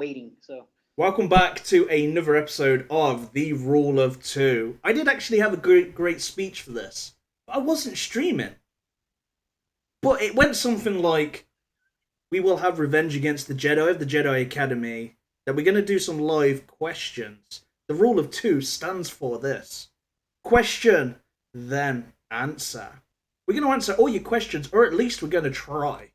waiting. So Welcome back to another episode of The Rule of Two. I did actually have a great speech for this, but I wasn't streaming. But it went something like, we will have revenge against the Jedi of the Jedi Academy, that we're going to do some live questions. The Rule of Two stands for this. Question, then answer. We're going to answer all your questions, or at least we're going to try.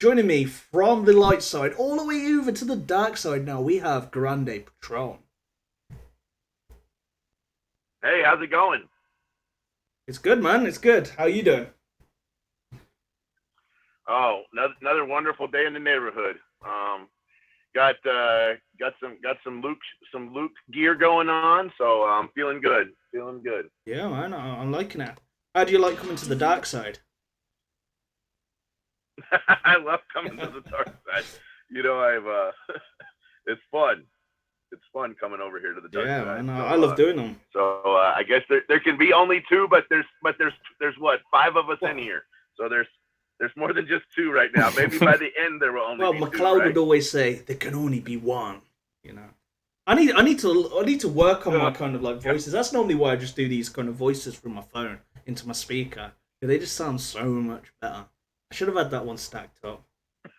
Joining me from the light side, all the way over to the dark side now, we have Grande Patron. Hey, how's it going? It's good, man. It's good. How you doing? Oh, another wonderful day in the neighborhood. Got some Luke gear going on, so I'm feeling good. Feeling good. Yeah, man. I'm liking it. How do you like coming to the dark side? I love coming to the dark side. You know, it's fun. It's fun coming over here to the dark side. Yeah, man. So, I love doing them. So I guess there can be only two, but there's what, 5 of us in here. So there's more than just 2 right now. Maybe by the end there will only be 2. McLeod right? would always say there can only be one. You know, I need to work on my kind of like voices. That's normally why I just do these kind of voices from my phone into my speaker. They just sound so much better. I should have had that one stacked up.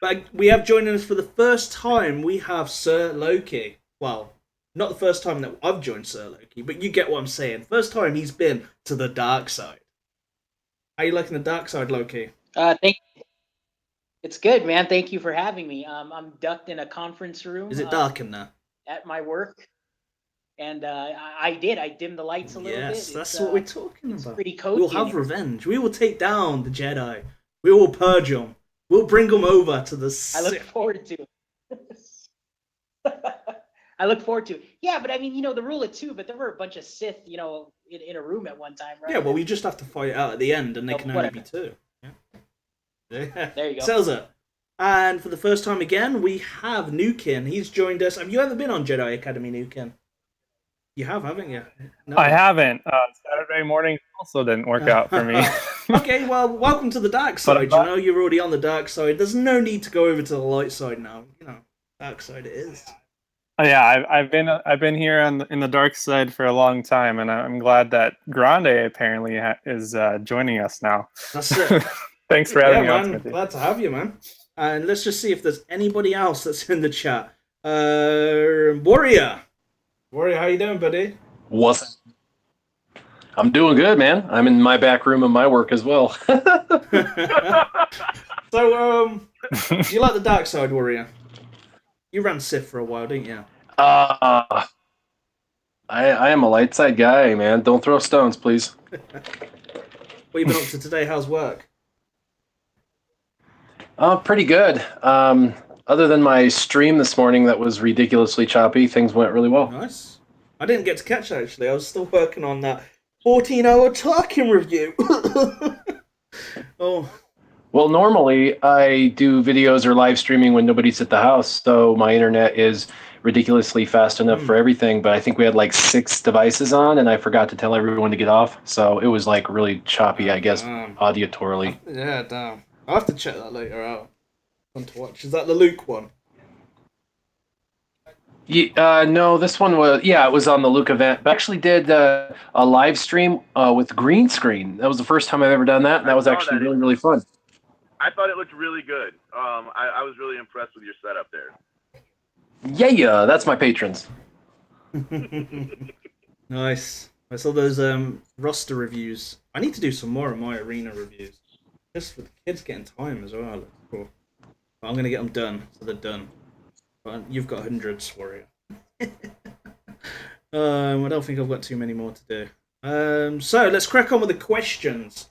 But we have joining us for the first time. We have Sir Loki. Well, not the first time that I've joined Sir Loki, but you get what I'm saying. First time he's been to the dark side. How you liking the dark side, Loki? thank you. It's good, man. Thank you for having me. I'm ducked in a conference room. Is it dark in there? At my work, and I dimmed the lights a little bit. Yes, that's what we're talking it's about. pretty cozy. We'll have revenge. We will take down the Jedi. We will purge them. We'll bring them over to the I look forward to it. I look forward to it. Yeah, but I mean, the rule of 2, but there were a bunch of Sith, in a room at one time, right? Yeah, well, we just have to fight it out at the end, and they can only be 2. Yeah. There you go. Sells it. And for the first time again, we have Nukin. He's joined us. Have you ever been on Jedi Academy, Nukin? You have, haven't you? No. I haven't. Saturday morning also didn't work out for me. Okay, well, welcome to the dark side. You know, you're already on the dark side. There's no need to go over to the light side now. Dark side it is. Yeah, I've been here in the dark side for a long time, and I'm glad that Grande apparently is joining us now. That's it. Thanks for having me on, man. Smithie. Glad to have you, man. And let's just see if there's anybody else that's in the chat. Warrior, how you doing, buddy? What's I'm doing good, man. I'm in my back room of my work as well. So, do you like the dark side, Warrior? You ran Sith for a while, didn't you? I am a light side guy, man. Don't throw stones, please. What you been up to today? How's work? Pretty good. Other than my stream this morning that was ridiculously choppy, things went really well. Nice. I didn't get to catch that, actually. I was still working on that 14-hour Tarkin review. Oh. Well, normally I do videos or live streaming when nobody's at the house, so my internet is ridiculously fast enough for everything, but I think we had like 6 devices on, and I forgot to tell everyone to get off, so it was like really choppy, I guess, auditorily. Yeah, damn. I'll have to check that later out. Fun to watch. Is that the Luke one? Yeah, no, this one was, it was on the Luke event. But I actually did a live stream with green screen. That was the first time I've ever done that, and that was actually really, really fun. I thought it looked really good. I was really impressed with your setup there. Yeah, that's my patrons. Nice. I saw those roster reviews. I need to do some more of my arena reviews. Just with the kids getting time as well. Cool. But I'm going to get them done, so they're done. But you've got hundreds, Warrior. I don't think I've got too many more to do. So let's crack on with the questions.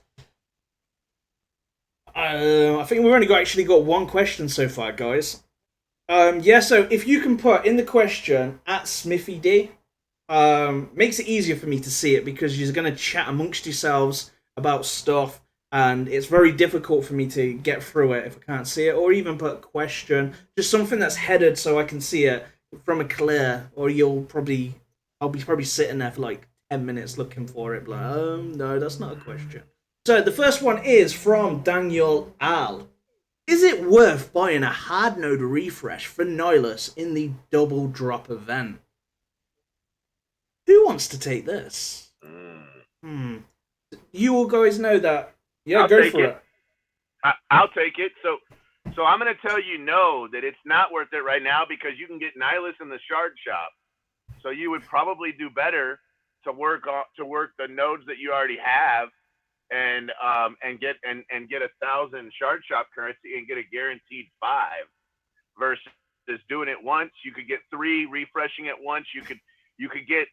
I think we've only got one question so far, guys. So if you can put in the question at Smithie D, makes it easier for me to see it because you're going to chat amongst yourselves about stuff, and it's very difficult for me to get through it if I can't see it, or even put a question, just something that's headed so I can see it from a clear, or I'll be probably sitting there for like 10 minutes looking for it, like, no, that's not a question. So the first one is from Daniel Al. Is it worth buying a hard node refresh for Nihilus in the double drop event? Who wants to take this? You all guys know that. Yeah, I'll go take for it. I'll take it. So I'm going to tell you no, that it's not worth it right now because you can get Nihilus in the shard shop. So you would probably do better to work the nodes that you already have and get 1,000 shard shop currency and get a guaranteed 5 versus doing it once. You could get 3 refreshing it once. You could get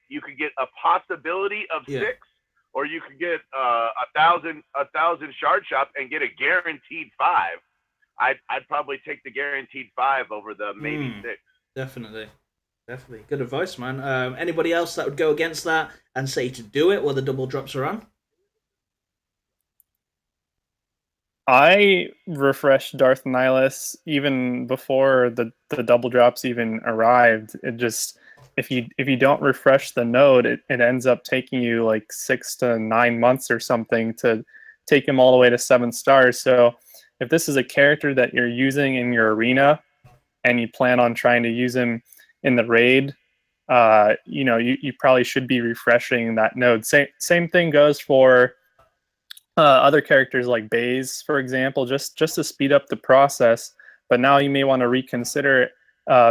a possibility of 6, or you could get 1,000 shard shop and get a guaranteed 5. I'd probably take the guaranteed 5 over the maybe 6. Definitely. Good advice, man. Anybody else that would go against that and say to do it while the double drops are on? I refreshed Darth Nihilus even before the double drops even arrived. It just, if you don't refresh the node, it ends up taking you like 6 to 9 months or something to take him all the way to 7 stars. So if this is a character that you're using in your arena and you plan on trying to use him in the raid, you probably should be refreshing that node. Same thing goes for other characters like Baze, for example, just to speed up the process. But now you may want to reconsider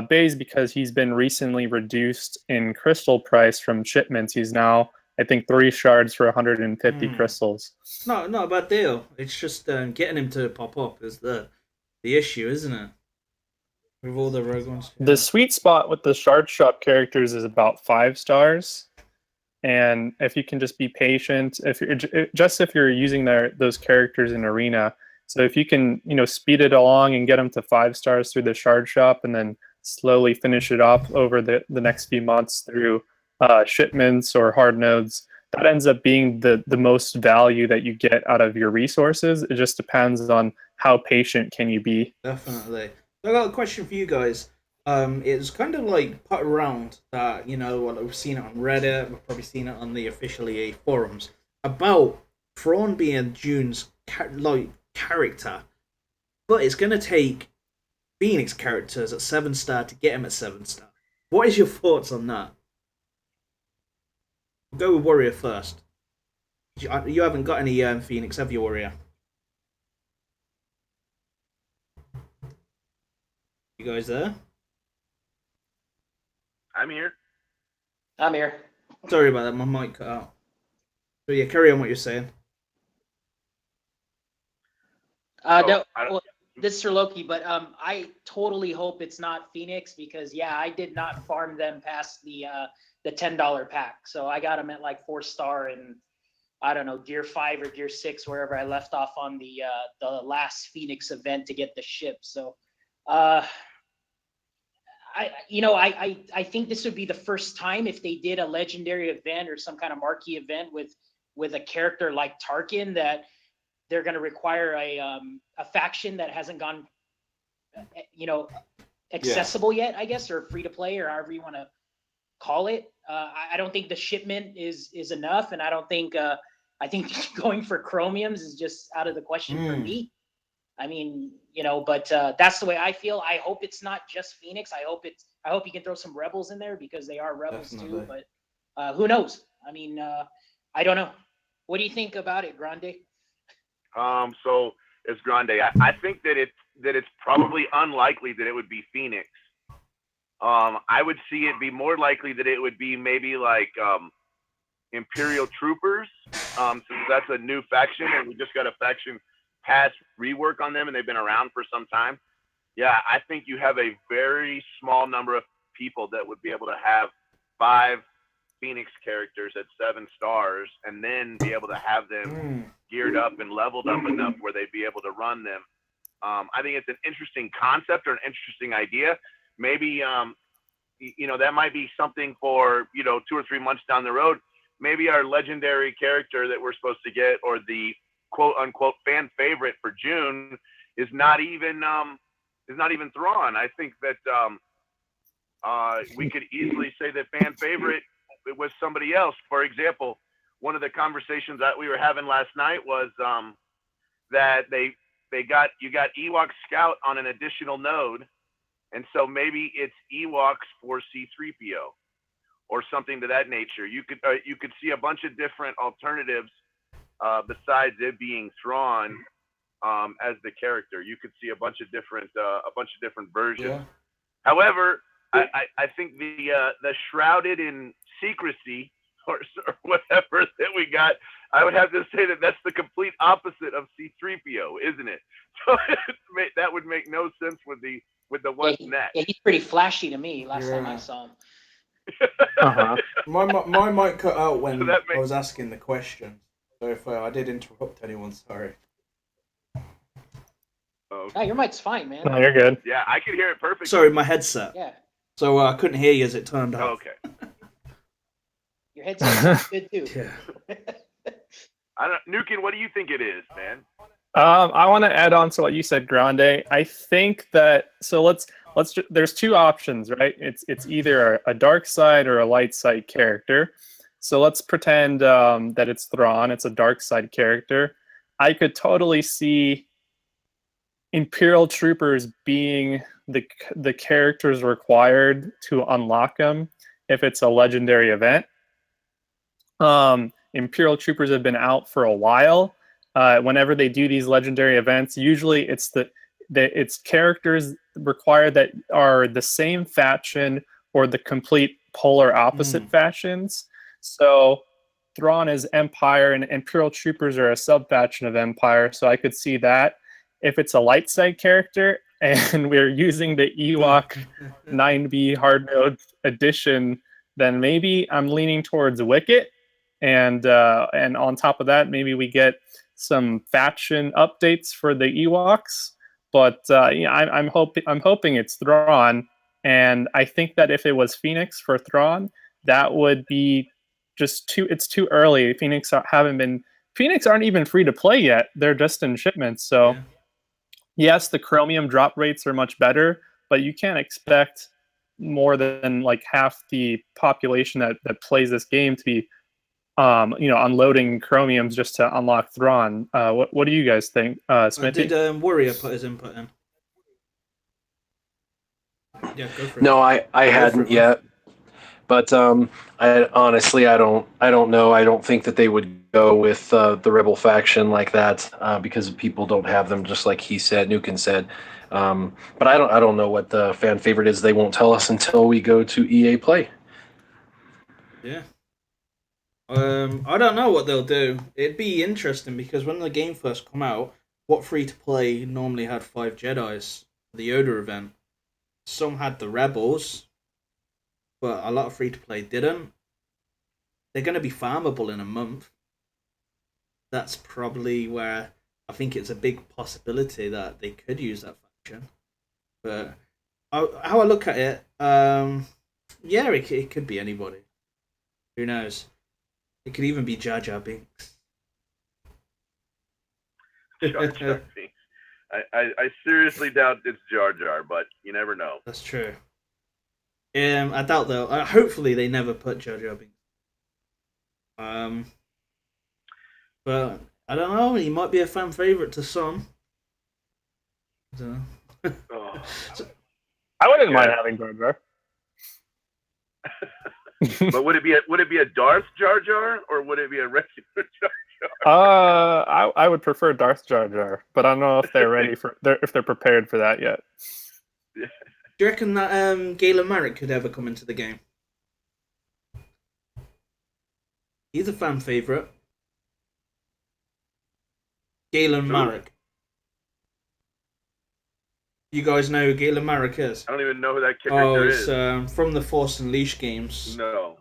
Baze because he's been recently reduced in crystal price from shipments. He's now, I think, 3 shards for 150 crystals. No, not a bad deal. It's just getting him to pop up is the issue, isn't it? With all the rogue ones. The sweet spot with the shard shop characters is about 5 stars. And if you can just be patient, if you're using those characters in arena, so if you can speed it along and get them to 5 stars through the shard shop, and then slowly finish it off over the next few months through shipments or hard nodes, that ends up being the most value that you get out of your resources. It just depends on how patient can you be. Definitely. I got a question for you guys. It's kind of like put around that, we've seen it on Reddit, we've probably seen it on the official EA forums, about Thrawn being June's character, but it's going to take Phoenix characters at 7 star to get him at 7 star. What is your thoughts on that? We'll go with Warrior first. You haven't got any Phoenix, have you, Warrior? You guys there? I'm here. Sorry about that, my mic cut out. So yeah, carry on what you're saying. This is Sir Loki, but I totally hope it's not Phoenix because I did not farm them past the $10 pack. So I got them at like 4 star and I don't know, Gear 5 or Gear 6, wherever I left off on the last Phoenix event to get the ship. So I think this would be the first time if they did a legendary event or some kind of marquee event with a character like Tarkin that they're going to require a faction that hasn't gone, accessible yet, I guess, or free to play, or however you want to call it. I don't think the shipment is enough, and I don't think I think going for chromiums is just out of the question for me. I mean, but that's the way I feel. I hope it's not just Phoenix. I hope you can throw some rebels in there because they are rebels too. But who knows? I mean, I don't know. What do you think about it, Grande? So it's Grande. I think that it's probably unlikely that it would be Phoenix. I would see it be more likely that it would be maybe like Imperial Troopers, since that's a new faction and we just got a faction pass rework on them and they've been around for some time. Yeah, I think you have a very small number of people that would be able to have 5 Phoenix characters at 7 stars and then be able to have them geared up and leveled up enough where they'd be able to run them. I think it's an interesting concept or an interesting idea. Maybe, that might be something for, 2 or 3 months down the road. Maybe our legendary character that we're supposed to get, or the quote unquote fan favorite for June, is not even Thrawn. I think that we could easily say that fan favorite was somebody else. For example, one of the conversations that we were having last night was that you got Ewok Scout on an additional node, and so maybe it's Ewoks for C-3PO or something to that nature. You could see a bunch of different alternatives besides it being Thrawn as the character. You could see a bunch of different versions. Yeah. However, I think the shrouded in secrecy or whatever that we got, I would have to say that's the complete opposite of C-3PO, isn't it? So that would make no sense with the what's next. Yeah, he's pretty flashy to me. Last time I saw him. Uh-huh. My mic cut out when So I was asking the question. So if I did interrupt anyone, sorry. No, your mic's fine, man. No, you're good. Yeah, I could hear it perfectly. Sorry, my headset. Yeah, So I couldn't hear you as it turned off. Okay. your headset sounds good too. Yeah. Nukin, what do you think it is, man? I want to add on to what you said, Grande. I think that there's two options, right? It's either a dark side or a light side character. So let's pretend that it's Thrawn. It's a dark side character. I could totally see Imperial troopers being the characters required to unlock them if it's a legendary event. Imperial troopers have been out for a while. Whenever they do these legendary events, usually it's characters required that are the same faction or the complete polar opposite factions. So Thrawn is Empire and Imperial troopers are a sub-faction of Empire. So I could see that. If it's a light side character and we're using the Ewok 9B hard mode edition, then maybe I'm leaning towards Wicket. And on top of that, maybe we get some faction updates for the Ewoks. But I'm hoping it's Thrawn, and I think that if it was Phoenix for Thrawn, that would be it's too early. Phoenix aren't even free to play yet. They're just in shipments. So yes, the Chromium drop rates are much better, but you can't expect more than like half the population that plays this game to be unloading chromiums just to unlock Thrawn. What do you guys think, Smithie? Did Warrior put his input in? Yeah, go for it. No, I hadn't yet. But I honestly, I don't know. I don't think that they would go with the Rebel faction like that because people don't have them, just like Nukin said. But I don't know what the fan favorite is. They won't tell us until we go to EA Play. Yeah. I don't know what they'll do. It'd be interesting because when the game first come out, what free-to-play normally had 5 Jedis, the Yoda event. Some had the Rebels, but a lot of free-to-play didn't. They're going to be farmable in a month. That's probably where I think it's a big possibility that they could use that faction. But how I look at it, yeah, it could be anybody. Who knows? It could even be Jar Jar Binks. Jar Jar Binks. I seriously doubt it's Jar Jar, but you never know. That's true. I doubt though. Hopefully they never put Jar Jar Binks. But I don't know. He might be a fan favorite to some. I don't know. Oh. I wouldn't mind having Jar Jar. But would it be a Darth Jar Jar or would it be a regular Jar Jar? I would prefer Darth Jar Jar, but I don't know if they're ready if they're prepared for that yet. Yeah. Do you reckon that Galen Marek could ever come into the game? He's a fan favorite. Galen Marek. You guys know who Galen Marek is? I don't even know who that character is. It's from the Force Unleashed games. No.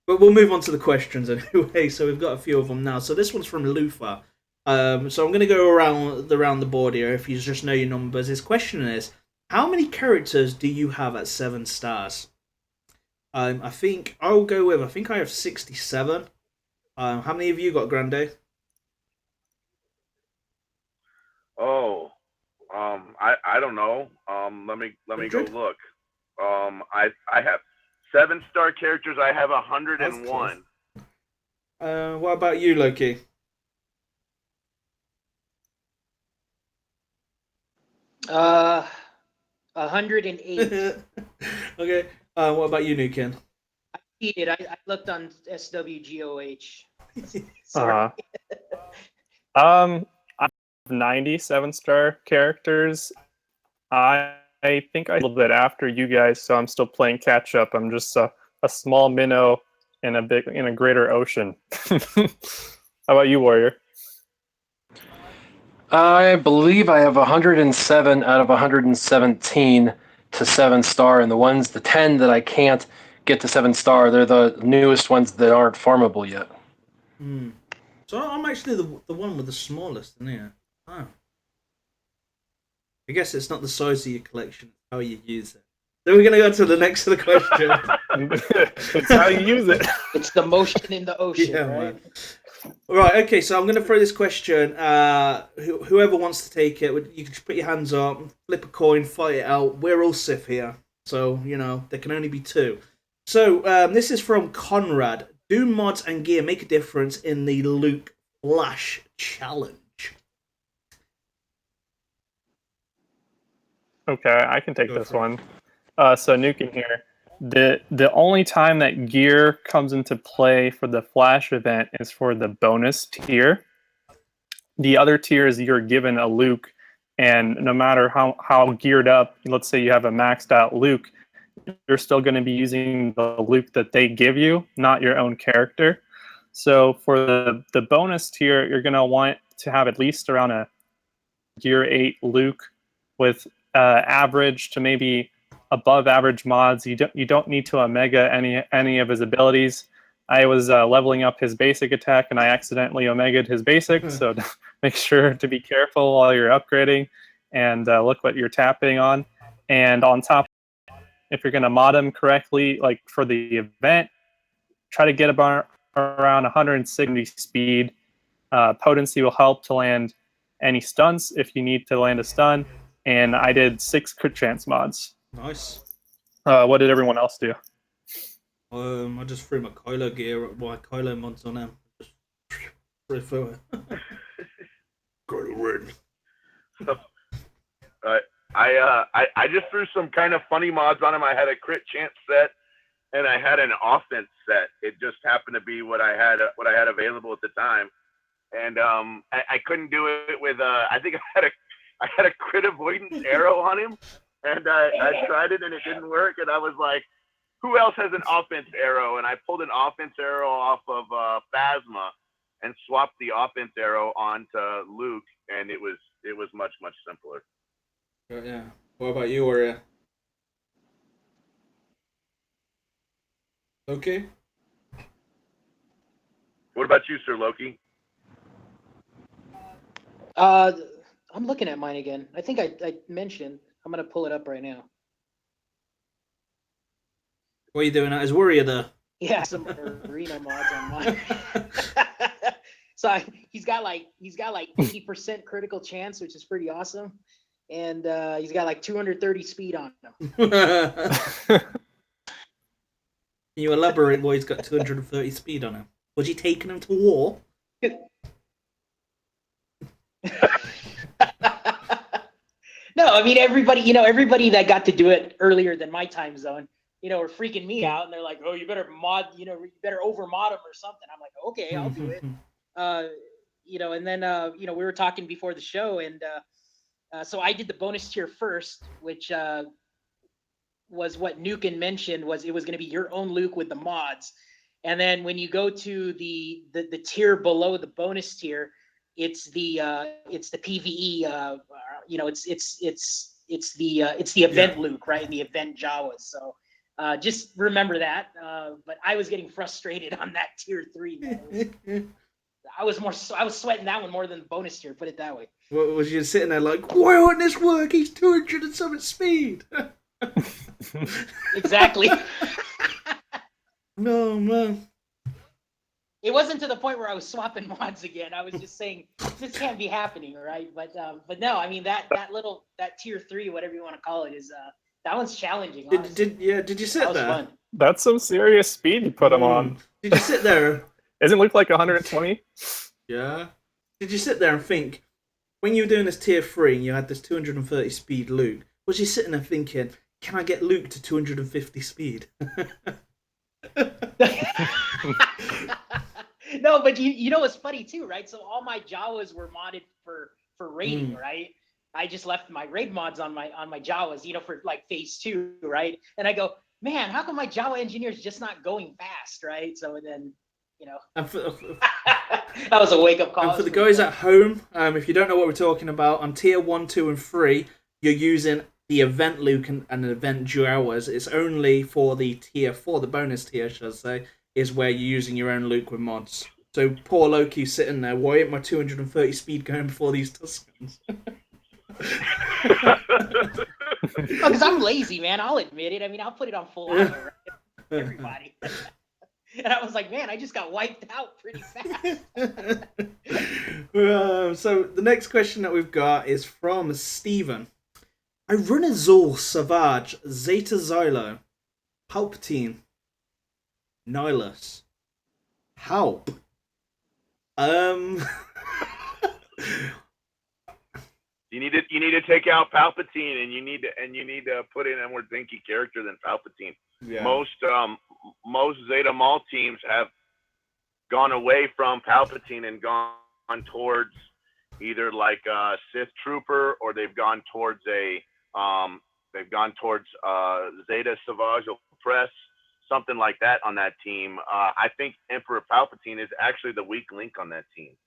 But we'll move on to the questions anyway. So we've got a few of them now. So this one's from Lufa. So I'm going to go around the board here. If you just know your numbers, his question is: how many characters do you have at 7 stars? I think I'll go with. I think I have 67. How many have you got, Grande? Oh, I don't know. Let me go look. I have 7-star characters. I have 101. What about you, Loki? 108. Okay. What about you, Nukin? I cheated. I looked on SWGOH. Sorry. Uh, I have 90 7-star characters. I think I a little bit after you guys, so I'm still playing catch up. I'm just a small minnow in a greater ocean. How about you, Warrior? I believe I have 107 out of 117 to 7-star, and the 10 that I can't get to 7-star, they're the newest ones that aren't farmable yet. Hmm. So I'm actually the one with the smallest in here. Oh. I guess it's not the size of your collection, it's how you use it. Then we're going to go to the next question. It's how you use it. It's the motion in the ocean, Yeah, right? man. Right, okay, so I'm going to throw this question. Whoever wants to take it, you can just put your hands up, flip a coin, fight it out. We're all Sith here, so, there can only be two. So, this is from Conrad. Do mods and gear make a difference in the Luke Flash challenge? Okay, I can take Go this for it. one. So Nukin here. The only time that gear comes into play for the Flash event is for the bonus tier. The other tiers you're given a Luke, and no matter how geared up, let's say you have a maxed out Luke, you're still going to be using the Luke that they give you, not your own character. So for the bonus tier, you're going to want to have at least around a gear 8 Luke with average to maybe above average mods. You don't need to omega any of his abilities. I was leveling up his basic attack and I accidentally omega'd his basic, so make sure to be careful while you're upgrading and look what you're tapping on. And on top, if you're going to mod him correctly, like for the event, try to get about around 170 speed. Potency will help to land any stunts if you need to land a stun. And I did 6 crit chance mods. Nice. What did everyone else do? I just threw my Kylo gear, my Kylo mods on him. Just threw it. Kylo Ren. I just threw some kind of funny mods on him. I had a crit chance set and I had an offense set. It just happened to be what I had available at the time. And I couldn't do it with I think I had a crit avoidance arrow on him, and I tried it and it didn't work. And I was like, who else has an offense arrow? And I pulled an offense arrow off of Phasma and swapped the offense arrow onto Luke, and it was much simpler. Yeah. What about you, Warrior? Okay. What about you, Sir Loki? I'm looking at mine again. I think I mentioned. I'm gonna pull it up right now. What are you doing as Warrior there? Yeah, some arena mods on mine. So he's got like 80% critical chance, which is pretty awesome, and he's got like 230 speed on him. Can you elaborate why he's got 230 speed on him? Was he taking him to war? No, I mean everybody that got to do it earlier than my time zone, were freaking me out, and they're like, "Oh, you better mod, you better over mod him or something." I'm like, "Okay, I'll do it." And then we were talking before the show, and so I did the bonus tier first, which was what Nukin mentioned. It was going to be your own Luke with the mods, and then when you go to the tier below the bonus tier, it's the PVE. It's the event Luke, right? And the event Jawas. So just remember that. But I was getting frustrated on that tier 3. Man. I was sweating that one more than the bonus tier. Put it that way. What was you sitting there like, why won't this work? He's 200 and something speed. Exactly. No, man. It wasn't to the point where I was swapping mods again. I was just saying this can't be happening, right? But no, I mean that tier 3, whatever you want to call it, is that one's challenging. Did you sit that was there? fun. That's some serious speed you put him on. Did you sit there? Isn't Luke like 120? Yeah. Did you sit there and think, when you were doing this tier 3 and you had this 230 speed Luke, was you sitting there thinking, can I get Luke to 250 speed? No, but you know what's funny too, right? So all my Jawas were modded for raiding, right? I just left my raid mods on my Jawas, for like phase 2, right? And I go, man, how come my Jawa engineer's just not going fast, right? So then, And for, that was a wake up call. and for the guys at home, if you don't know what we're talking about, on tier 1, 2, and 3, you're using the event Luke and event Jawas. It's only for the tier 4, the bonus tier, should I say, is where you're using your own Luke with mods. So poor Loki sitting there, why ain't my 230 speed going before these Tuscans? Because I'm lazy, man. I'll admit it. I mean, I'll put it on full auto, right? Everybody. And I was like, man, I just got wiped out pretty fast. So the next question that we've got is from Steven. I run a Zul, Savage, Zeta Xylo, Palpatine, Nihilus. Help. You need to take out Palpatine, and you need to put in a more dinky character than Palpatine. Yeah. Most Zeta Maul teams have gone away from Palpatine and gone towards either like a Sith Trooper, or they've gone towards Zeta Savage Press, something like that on that team. I think Emperor Palpatine is actually the weak link on that team.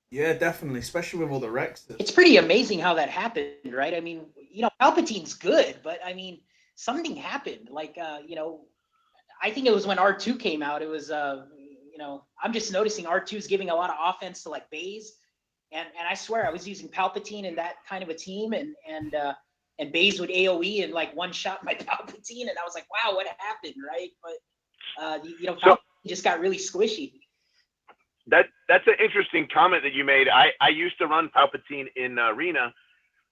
Yeah, definitely, especially with all the Rexes. It's pretty amazing how that happened, right? I mean, Palpatine's good, but I mean, something happened. Like, I think it was when R2 came out. It was, I'm just noticing R2's giving a lot of offense to like Baze, and I swear I was using Palpatine in that kind of a team, and Baze would AOE and like one shot my Palpatine, and I was like, wow, what happened, right? But Palpatine just got really squishy. That's an interesting comment that you made. I used to run Palpatine in Arena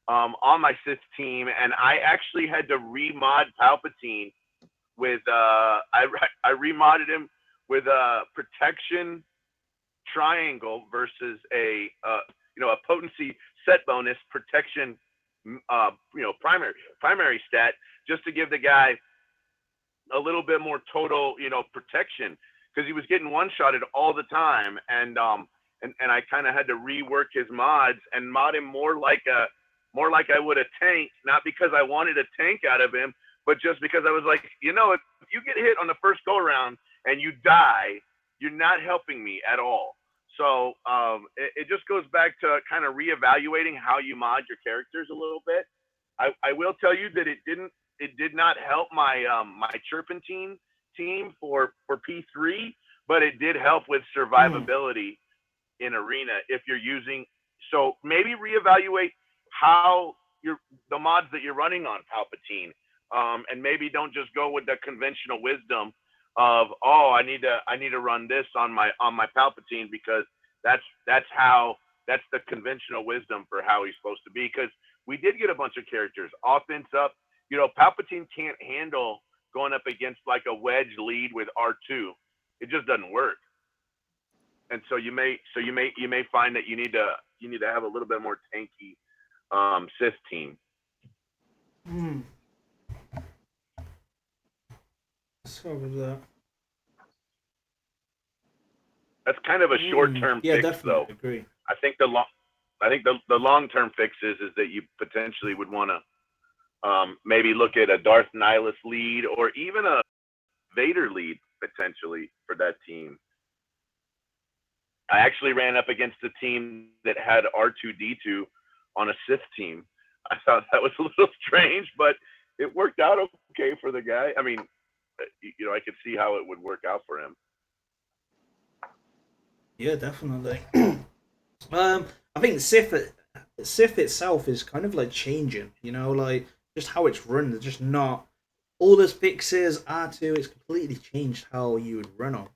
on my Sith team, and I actually had to remod Palpatine with I remodded him with a protection triangle versus a potency set bonus protection primary stat, just to give the guy a little bit more total protection, because he was getting one-shotted all the time, and I kind of had to rework his mods and mod him more like I would a tank, not because I wanted a tank out of him, but just because I was like, if you get hit on the first go around and you die, you're not helping me at all. So it just goes back to kind of reevaluating how you mod your characters a little bit. I will tell you that it did not help my my Chirpentine team for P3, but it did help with survivability in Arena if you're using. So maybe reevaluate how the mods that you're running on Palpatine, and maybe don't just go with the conventional wisdom of, I need to run this on my Palpatine because that's the conventional wisdom for how he's supposed to be. Because we did get a bunch of characters offense up. Palpatine can't handle going up against like a wedge lead with R2. It just doesn't work. And so you may find that you need to have a little bit more tanky Sith team. So with that. That's kind of a short-term fix, definitely, though. Agree. I think the long-term fix is that you potentially would want to maybe look at a Darth Nihilus lead, or even a Vader lead potentially for that team. I actually ran up against a team that had R2-D2 on a Sith team. I thought that was a little strange, but it worked out okay for the guy. I mean, I could see how it would work out for him. Yeah, definitely. I think Sith itself is kind of like changing, like just how it's run. There's just not all those fixes. R2, it's completely changed how you would run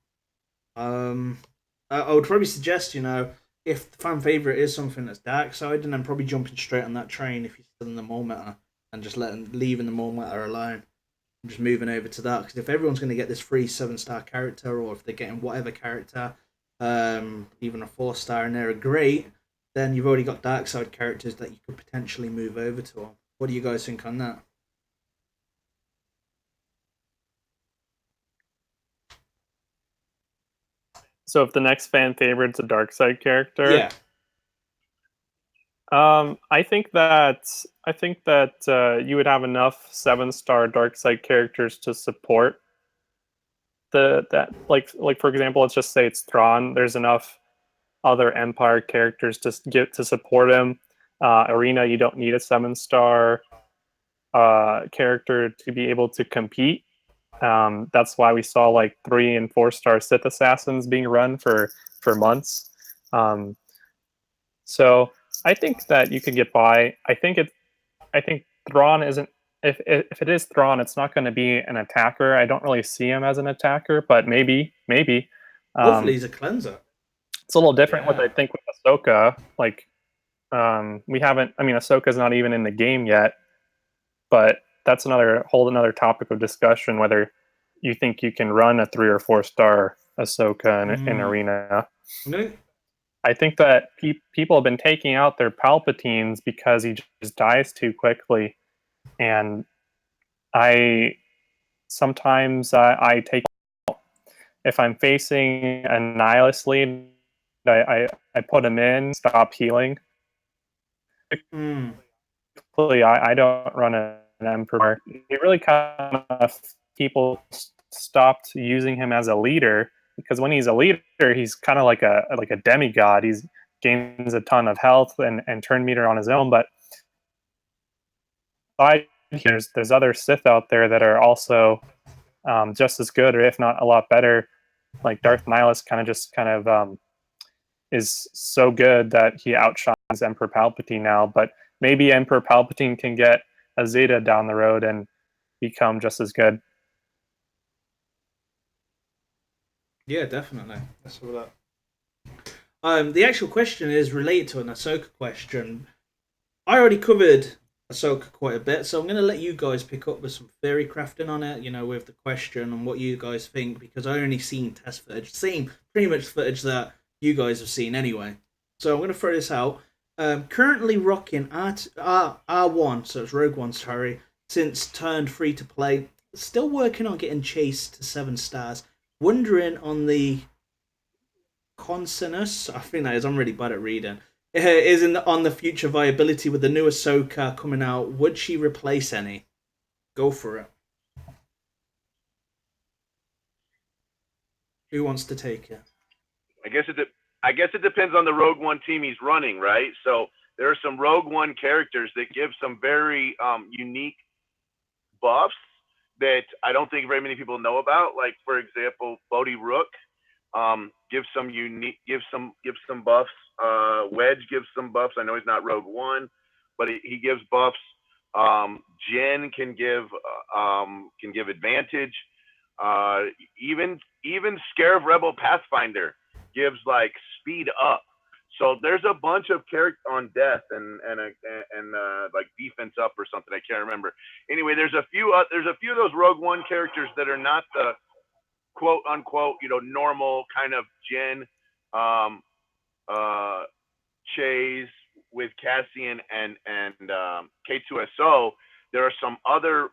on. I would probably suggest, if the fan favorite is something that's dark side, and then probably jumping straight on that train if you're still in the Maul meta, and just leaving the Maul meta alone, and just moving over to that. Because if everyone's going to get this free 7-star character, or if they're getting whatever character, even a 4-star, and they're great, then you've already got dark side characters that you could potentially move over to. What do you guys think on that? So if the next fan favorite's a dark side character, Yeah. I think that you would have enough 7-star dark side characters to support that. Like for example, let's just say it's Thrawn. There's enough other Empire characters to get to support him. Arena, you don't need a 7-star character to be able to compete. That's why we saw like 3 and 4-star Sith assassins being run for months. So I think that you could get by. I think Thrawn isn't. If it is Thrawn, it's not going to be an attacker. I don't really see him as an attacker, but maybe. Hopefully he's a cleanser. It's a little different with, I think, with Ahsoka. Like, we haven't. I mean, Ahsoka's not even in the game yet, but that's another topic of discussion. Whether you think you can run a 3 or 4-star Ahsoka in Arena. I think that people have been taking out their Palpatines because he just dies too quickly, and sometimes I take, if I'm facing a Nihilus lead, I put him in, stop healing. I don't run an Emperor. It really kind of, people stopped using him as a leader, because when he's a leader, he's kind of like a demigod. He's gains a ton of health and turn meter on his own. But there's other Sith out there that are also just as good, or if not a lot better. Like Darth Nihilus kind of is so good that he outshines Emperor Palpatine now. But maybe Emperor Palpatine can get a Zeta down the road and become just as good. Yeah, definitely. Let's have that. The actual question is related to an Ahsoka question. I already covered Ahsoka quite a bit, so I'm going to let you guys pick up with some theory crafting on it, with the question and what you guys think, because I only seen test footage, seen pretty much footage that you guys have seen anyway. So I'm going to throw this out. Currently rocking R1, so it's Rogue One, sorry, since turned free to play. Still working on getting Chase to 7 stars. Wondering on the consensus, I think that is, I'm really bad at reading, on the future viability with the new Ahsoka coming out. Would she replace any? Go for it. Who wants to take it? I guess it depends on the Rogue One team he's running, right? So there are some Rogue One characters that give some very unique buffs that I don't think very many people know about. Like, for example, Bodhi Rook gives some buffs. Wedge gives some buffs. I know he's not Rogue One, but he gives buffs. Jin can give advantage. Even Scarab Rebel Pathfinder gives like speed up. So there's a bunch of characters on death and like defense up or something. I can't remember. Anyway, there's a few of those Rogue One characters that are not the quote unquote normal kind of Jin, Chase with Cassian and K2SO. There are some other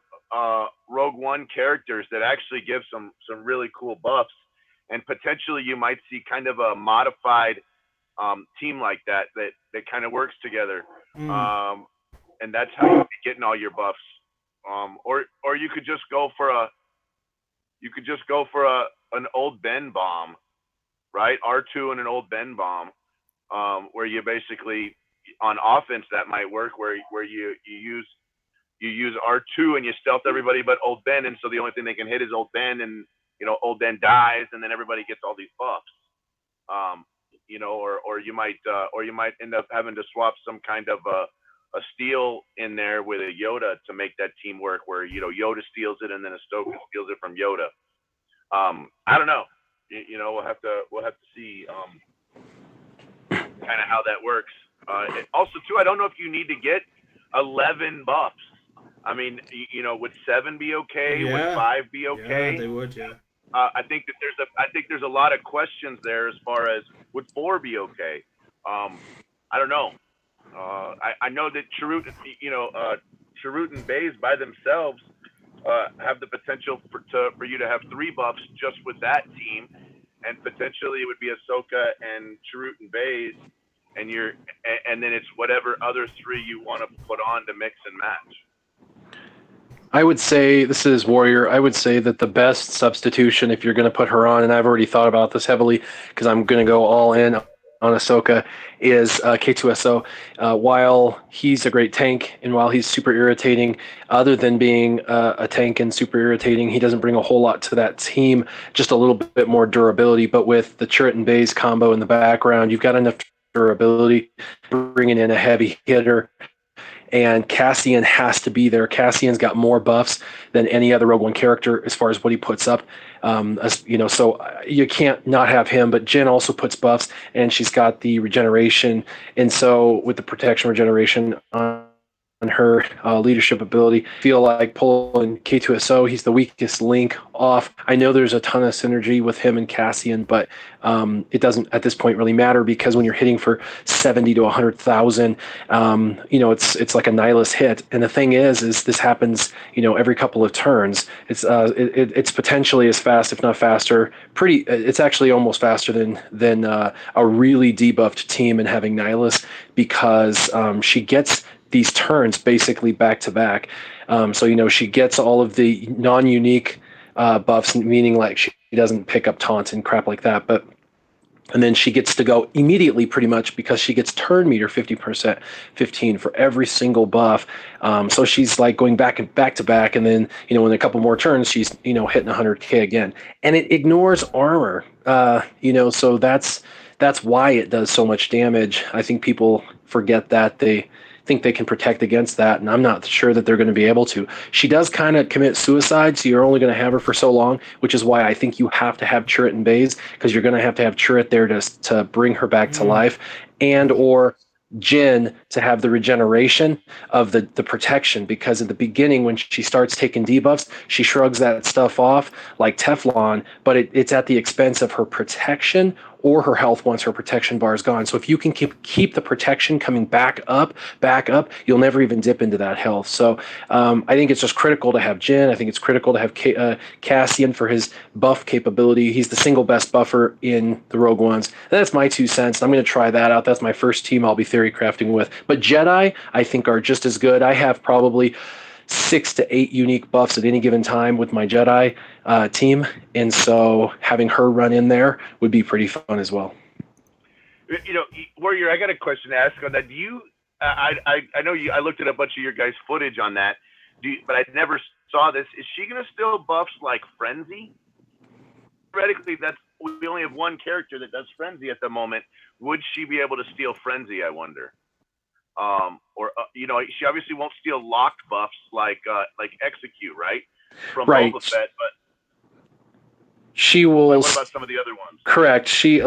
Rogue One characters that actually give some really cool buffs, and potentially you might see kind of a modified team like that kind of works together. And that's how you're getting all your buffs. Or you could just go for an old Ben bomb, right? R2 and an old Ben bomb, where you basically on offense that might work, where you use R2 and you stealth everybody but old Ben, and so the only thing they can hit is old Ben, and old Ben dies, and then everybody gets all these buffs. Or you might end up having to swap some kind of a steal in there with a Yoda to make that team work, where Yoda steals it and then Ahsoka steals it from Yoda. I don't know. We'll have to see kind of how that works. Also, too, I don't know if you need to get 11 buffs. I mean, would 7 be okay? Yeah. Would 5 be okay? Yeah, they would. Yeah. I think there's a lot of questions there as far as would 4 be okay. I don't know. I know that Chirrut, Chirrut and Baze by themselves have the potential for you to have 3 buffs just with that team, and potentially it would be Ahsoka and Chirrut and Baze, and then it's whatever other 3 you want to put on to mix and match. I would say, this is Warrior, I would say that the best substitution, if you're going to put her on, and I've already thought about this heavily because I'm going to go all in on Ahsoka, is K2SO. While he's a great tank and while he's super irritating, other than being a tank and super irritating, he doesn't bring a whole lot to that team, just a little bit more durability. But with the Chirrut and Baze combo in the background, you've got enough durability, bringing in a heavy hitter. And Cassian has to be there. Cassian's got more buffs than any other Rogue One character as far as what he puts up. So you can't not have him. But Jyn also puts buffs, and she's got the regeneration. And so with the protection regeneration on her leadership ability, I feel like pulling K2SO, he's the weakest link off. I know there's a ton of synergy with him and Cassian, but it doesn't at this point really matter because when you're hitting for 70 to 100,000, it's like a Nihilus hit. And the thing is this happens, every couple of turns. It's potentially as fast, if not faster. It's actually almost faster than a really debuffed team in having Nihilus because she gets these turns basically back to back. She gets all of the non-unique buffs, meaning like she doesn't pick up taunts and crap like that, and then she gets to go immediately pretty much because she gets turn meter 50%, 15 for every single buff. So she's like going back to back. And then, in a couple more turns, she's, hitting 100K again. And it ignores armor, so that's why it does so much damage. I think people forget that. They think they can protect against that, and I'm not sure that they're going to be able to. She does kind of commit suicide, so you're only going to have her for so long, which is why I think you have to have Chirrut and Baze, because you're going to have Chirrut there to bring her back to life, and or Jyn to have the regeneration of the protection, because at the beginning when she starts taking debuffs, she shrugs that stuff off like Teflon, but it's at the expense of her protection or her health once her protection bar is gone. So if you can keep the protection coming back up, you'll never even dip into that health. So I think it's just critical to have Jyn. I think it's critical to have Cassian for his buff capability. He's the single best buffer in the Rogue Ones. That's my 2 cents. I'm going to try that out. That's my first team I'll be theory crafting with. But Jedi, I think, are just as good. I have probably 6 to 8 unique buffs at any given time with my Jedi team, and so having her run in there would be pretty fun as well. Warrior, I got a question to ask on that. Do you? I know you. I looked at a bunch of your guys' footage on that, but I never saw this. Is she gonna still buffs like Frenzy? Theoretically, we only have one character that does Frenzy at the moment. Would she be able to steal Frenzy? I wonder. She obviously won't steal locked buffs like Execute, right? From right. Boba Fett, but she will. What about some of the other ones? Correct. She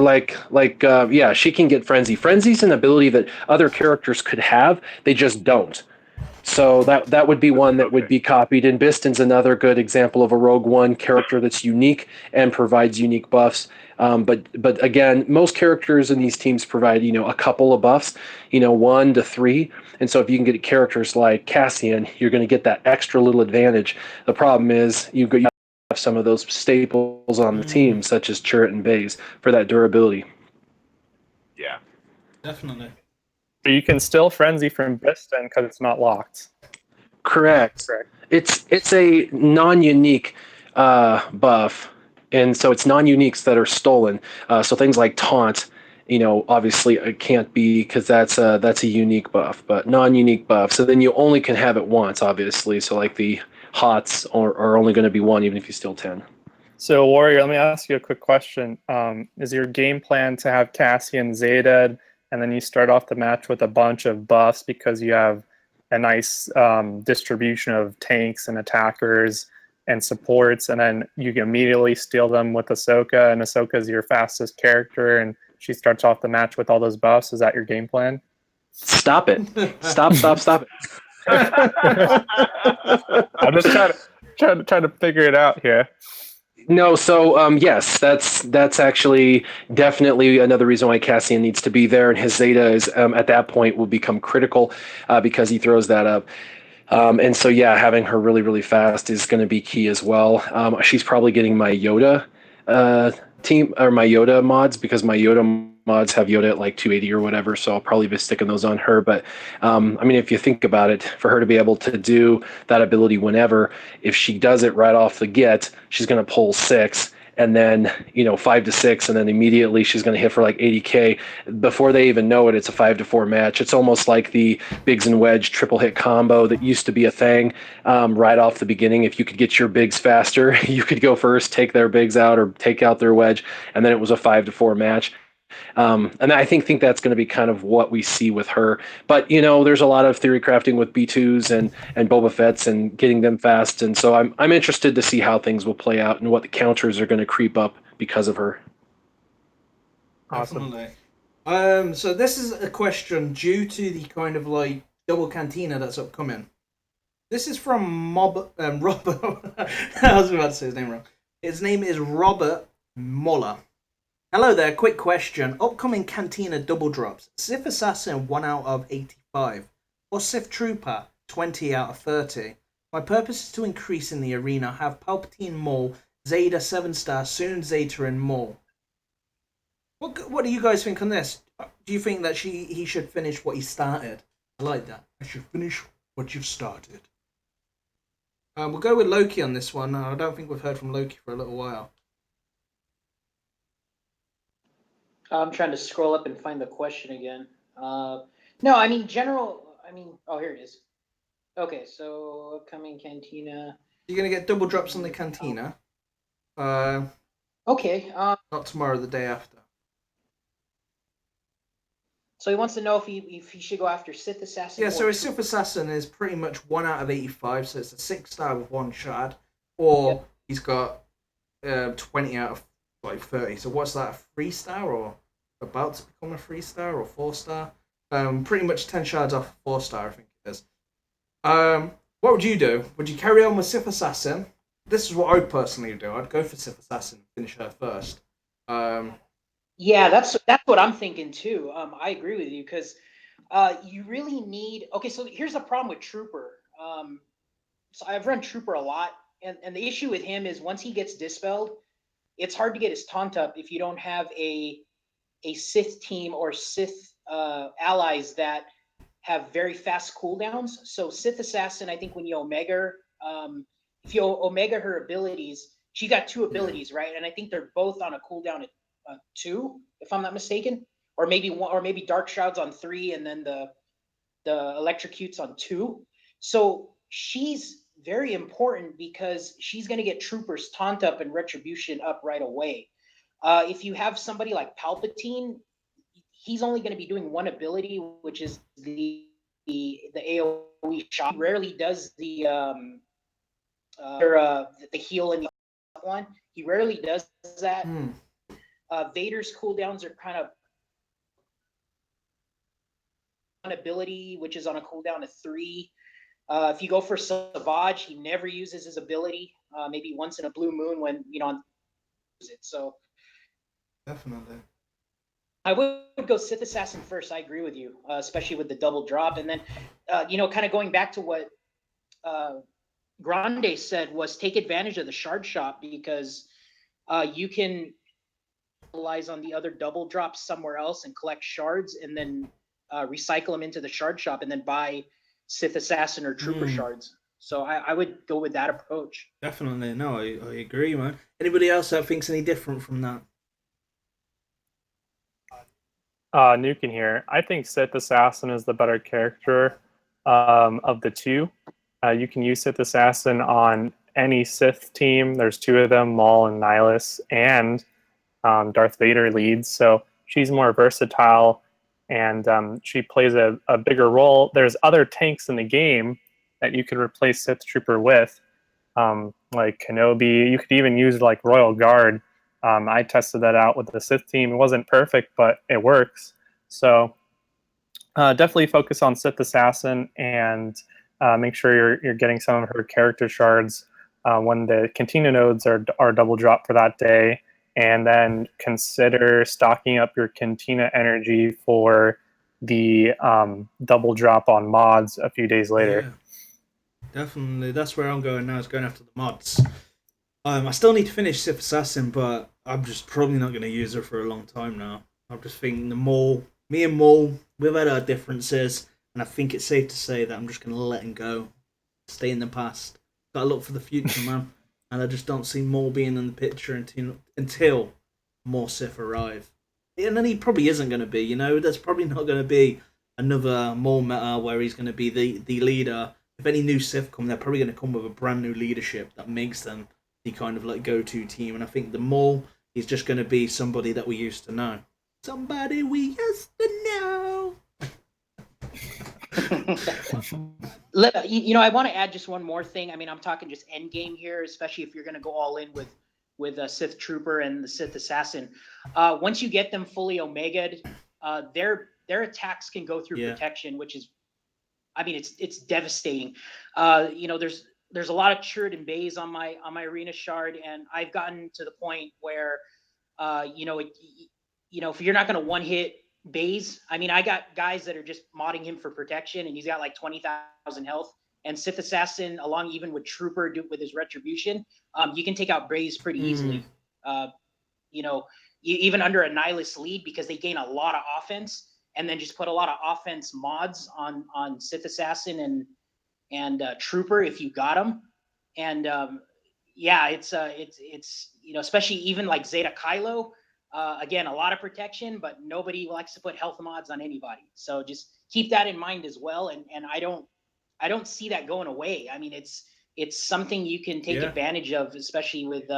she can get Frenzy. Frenzy's an ability that other characters could have. They just don't. So that would be one that would be copied. And Biston's another good example of a Rogue One character that's unique and provides unique buffs. But again, most characters in these teams provide, a couple of buffs, 1 to 3. And so if you can get characters like Cassian, you're going to get that extra little advantage. The problem is you have some of those staples on the team, such as Chirrut and Baze, for that durability. Yeah. Definitely. But you can still Frenzy from Biston because it's not locked. Correct. It's a non-unique buff, and so it's non-uniques that are stolen. So things like Taunt, obviously it can't be because that's a unique buff, but non-unique buff. So then you only can have it once, obviously. So like the Hots are only going to be 1, even if you steal 10. So Warrior, let me ask you a quick question. Is your game plan to have Cassian Zayded, and then you start off the match with a bunch of buffs because you have a nice distribution of tanks and attackers and supports, and then you can immediately steal them with Ahsoka, and Ahsoka is your fastest character, and she starts off the match with all those buffs? Is that your game plan? Stop it. Stop it. I'm just trying to figure it out here. No, so yes, that's actually definitely another reason why Cassian needs to be there, and his Zeta is at that point will become critical because he throws that up. And so yeah, having her really really fast is going to be key as well. She's probably getting my Yoda uh, team or my Yoda mods because my Yoda mods have Yoda at like 280 or whatever, so I'll probably be sticking those on her. But I mean, if you think about it, for her to be able to do that ability whenever, if she does it right off the get, she's going to pull 6. And then 5 to 6, and then immediately she's going to hit for like 80k before they even know it. It's a 5 to 4 match. It's almost like the Biggs and Wedge triple hit combo that used to be a thing right off the beginning. If you could get your Biggs faster, you could go first, take their Biggs out, or take out their Wedge, and then it was a 5 to 4 match. And I think that's going to be kind of what we see with her. But there's a lot of theory crafting with B2s and Boba Fett's and getting them fast, and so I'm interested to see how things will play out and what the counters are going to creep up because of her. Awesome. Definitely. So this is a question due to the kind of like double cantina that's upcoming. This is from Robert. I was about to say his name wrong. His name is Robert Moller. Hello there, quick question. Upcoming Cantina double drops. Sith Assassin 1 out of 85. Or Sith Trooper 20 out of 30. My purpose is to increase in the arena. Have Palpatine Maul, Zeta 7-star, soon Zeta and Maul. What do you guys think on this? Do you think that he should finish what he started? I like that. I should finish what you've started. We'll go with Loki on this one. I don't think we've heard from Loki for a little while. I'm trying to scroll up and find the question again. No, I mean oh, here it is. Okay, so upcoming Cantina. You're gonna get double drops on the Cantina. Okay. Not tomorrow, the day after. So he wants to know if he should go after Sith Assassin. Yeah, so a Sith Assassin is pretty much 1 out of 85, so it's a 6-star with 1 shard, or he's got 20 out of like 30. So what's that? A 3-star or about to become a 3-star or 4-star? Pretty much 10 shards off 4-star, I think it is. What would you do? Would you carry on with Sith Assassin? This is what I would personally do. I'd go for Sith Assassin and finish her first. Yeah, that's what I'm thinking too. I agree with you because you really need. Okay, so here's the problem with Trooper. So I've run Trooper a lot, and the issue with him is once he gets dispelled, it's hard to get his taunt up if you don't have a Sith team or Sith allies that have very fast cooldowns. So Sith Assassin, I think when you Omega, if you Omega her abilities, she got 2 abilities, right? And I think they're both on a cooldown at 2, if I'm not mistaken, or maybe 1, or maybe Dark Shroud's on 3, and then the Electrocute's on 2. So she's very important because she's going to get Troopers taunt up and Retribution up right away. If you have somebody like Palpatine, he's only going to be doing 1 ability, which is the AOE shot. He rarely does the heal and the one. He rarely does that. Vader's cooldowns are kind of one ability, which is on a cooldown of 3. If you go for Savage, he never uses his ability. Maybe once in a blue moon when So Definitely. I would go Sith Assassin first. I agree with you, especially with the double drop. And then, kind of going back to what Grande said was take advantage of the shard shop because you can capitalize on the other double drops somewhere else and collect shards and then recycle them into the shard shop and then buy Sith Assassin or Trooper shards. So I would go with that approach. Definitely. No, I agree, man. Anybody else that thinks any different from that? Nukin here. I think Sith Assassin is the better character of the 2. You can use Sith Assassin on any Sith team. There's 2 of them, Maul and Nihilus, and Darth Vader leads. So she's more versatile, and she plays a bigger role. There's other tanks in the game that you could replace Sith Trooper with, like Kenobi. You could even use like Royal Guard. I tested that out with the Sith team. It wasn't perfect, but it works. So definitely focus on Sith Assassin and make sure you're getting some of her character shards when the Cantina nodes are double drop for that day, and then consider stocking up your Cantina energy for the double drop on mods a few days later. Yeah, definitely. That's where I'm going now. Is going after the mods. I still need to finish Sith Assassin, but I'm just probably not going to use her for a long time now. I'm just thinking me and Maul, we've had our differences, and I think it's safe to say that I'm just going to let him go, stay in the past. Got to look for the future, man. And I just don't see Maul being in the picture until more Sith arrive. And then he probably isn't going to be. You know, there's probably not going to be another Maul meta where he's going to be the leader. If any new Sith come, they're probably going to come with a brand new leadership that makes them the kind of like go-to team, and I think the Maul is just going to be somebody that we used to know. Somebody we used to know. I want to add just one more thing. I mean, I'm talking just end game here, especially if you're going to go all in with a Sith Trooper and the Sith Assassin. Once you get them fully Omega'd, their attacks can go through protection, which is, I mean, it's devastating. There's a lot of churred and bays on my arena shard, and I've gotten to the point where, if you're not going to one hit bays, I mean, I got guys that are just modding him for protection, and he's got like 20,000 health. And Sith Assassin, along even with Trooper with his retribution, you can take out bays pretty easily. Even under a Nihilus lead, because they gain a lot of offense, and then just put a lot of offense mods on Sith Assassin and Trooper if you got them. And it's especially even like Zeta Kylo, again, a lot of protection, but nobody likes to put health mods on anybody, so just keep that in mind as well. And I don't see that going away. I mean, it's something you can take advantage of, especially with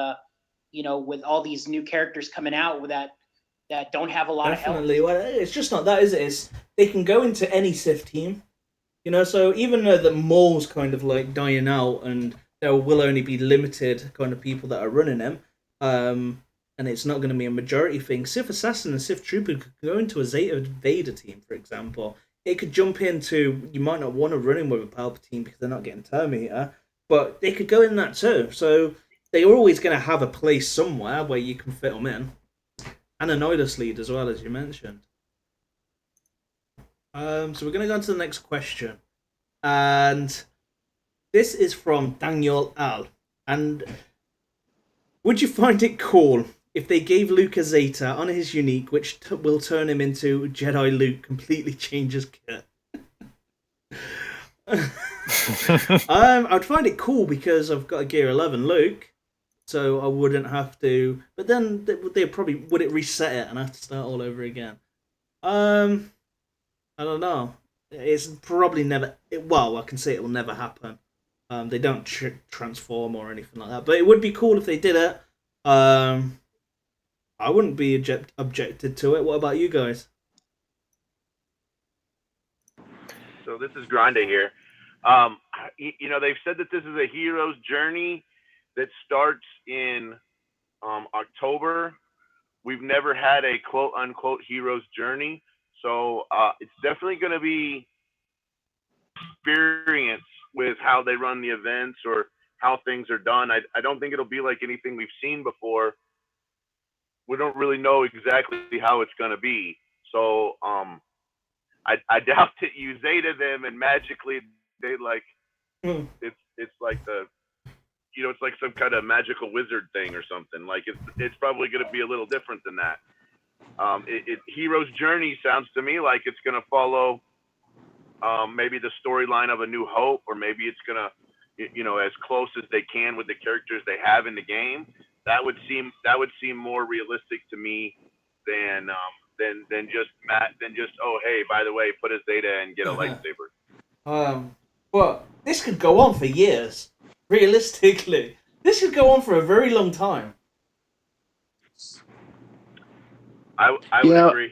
with all these new characters coming out that don't have a lot of health. Definitely. Well, it's just not that, is it? It's, they can go into any Sith team. So even though the Maul's kind of like dying out, and there will only be limited kind of people that are running him, and it's not going to be a majority thing, Sith Assassin and Sith Trooper could go into a Zeta Vader team, for example. It could jump into, you might not want to run him with a Palpatine because they're not getting Terminator, but they could go in that too. So they're always going to have a place somewhere where you can fit them in. And a Nihilus lead as well, as you mentioned. So we're going to go on to the next question. And this is from Daniel Al. And would you find it cool if they gave Luke a Zeta on his unique, which will turn him into Jedi Luke, completely changes kit? I'd find it cool because I've got a Gear 11 Luke, so I wouldn't have to. But then they probably would it reset it and I have to start all over again. I don't know. It's probably never. Well, I can say it will never happen. They don't transform or anything like that. But it would be cool if they did it. I wouldn't be objected to it. What about you guys? So this is Grande here. They've said that this is a hero's journey that starts in October. We've never had a quote unquote hero's journey. So it's definitely going to be experience with how they run the events or how things are done. I don't think it'll be like anything we've seen before. We don't really know exactly how it's going to be. So I doubt that you Zeta them and magically they it's like it's like some kind of magical wizard thing or something. Like it's probably going to be a little different than that. Hero's journey sounds to me like it's going to follow maybe the storyline of A New Hope, or maybe it's going to, as close as they can with the characters they have in the game. That would seem more realistic to me than just oh hey, by the way, put a Zeta and get a lightsaber. But this could go on for years. Realistically, this could go on for a very long time. I would agree.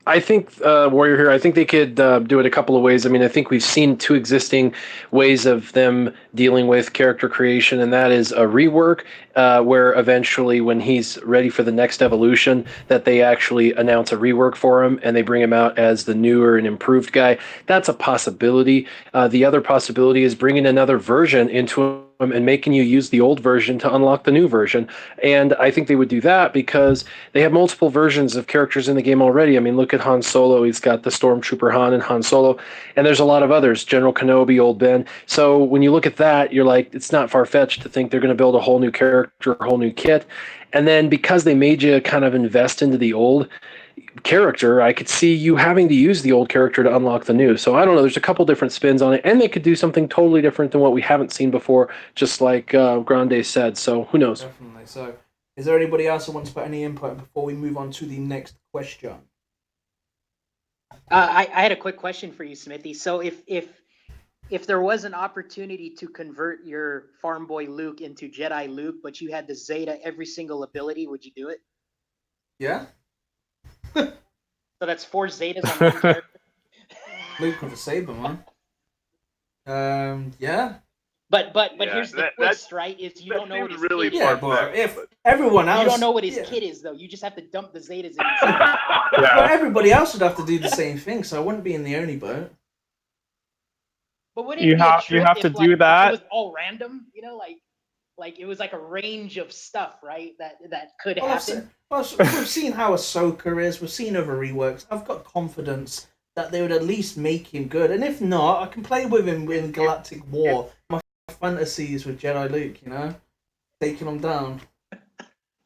I think Warrior here, I think they could do it a couple of ways. I mean, I think we've seen two existing ways of them dealing with character creation, and that is a rework, where eventually when he's ready for the next evolution, that they actually announce a rework for him and they bring him out as the newer and improved guy. That's a possibility. The other possibility is bringing another version into and making you use the old version to unlock the new version. And I think they would do that because they have multiple versions of characters in the game already. I mean, look at Han Solo. He's got the Stormtrooper Han and Han Solo, and there's a lot of others, General Kenobi, Old Ben. So when you look at that, you're like, it's not far-fetched to think they're going to build a whole new character, a whole new kit. And then because they made you kind of invest into the old character, I could see you having to use the old character to unlock the new. So I don't know. There's a couple different spins on it, and they could do something totally different than what we haven't seen before, just like Grande said. So who knows? Definitely. So, is there anybody else who wants to put any input before we move on to the next question? I had a quick question for you, Smithie. So if there was an opportunity to convert your farm boy Luke into Jedi Luke, but you had to Zeta every single ability, would you do it? Yeah. So that's 4 Zetas on one character. Luke with a saber, man. Yeah. But Yeah, here's the that twist, right? Is you that don't know what his seems really kid is. Yeah, but if everyone else, You don't know what his yeah. kid is, though. You just have to dump the Zetas in. But everybody else would have to do the same thing, so I wouldn't be in the only boat. But wouldn't You it be a have trip to if, do like, that. it was all random? You know, like it was like a range of stuff, right? That could happen. We've seen how Ahsoka is. We've seen other reworks. I've got confidence that they would at least make him good. And if not, I can play with him in Galactic War. My fantasies with Jedi Luke, you know, taking him down.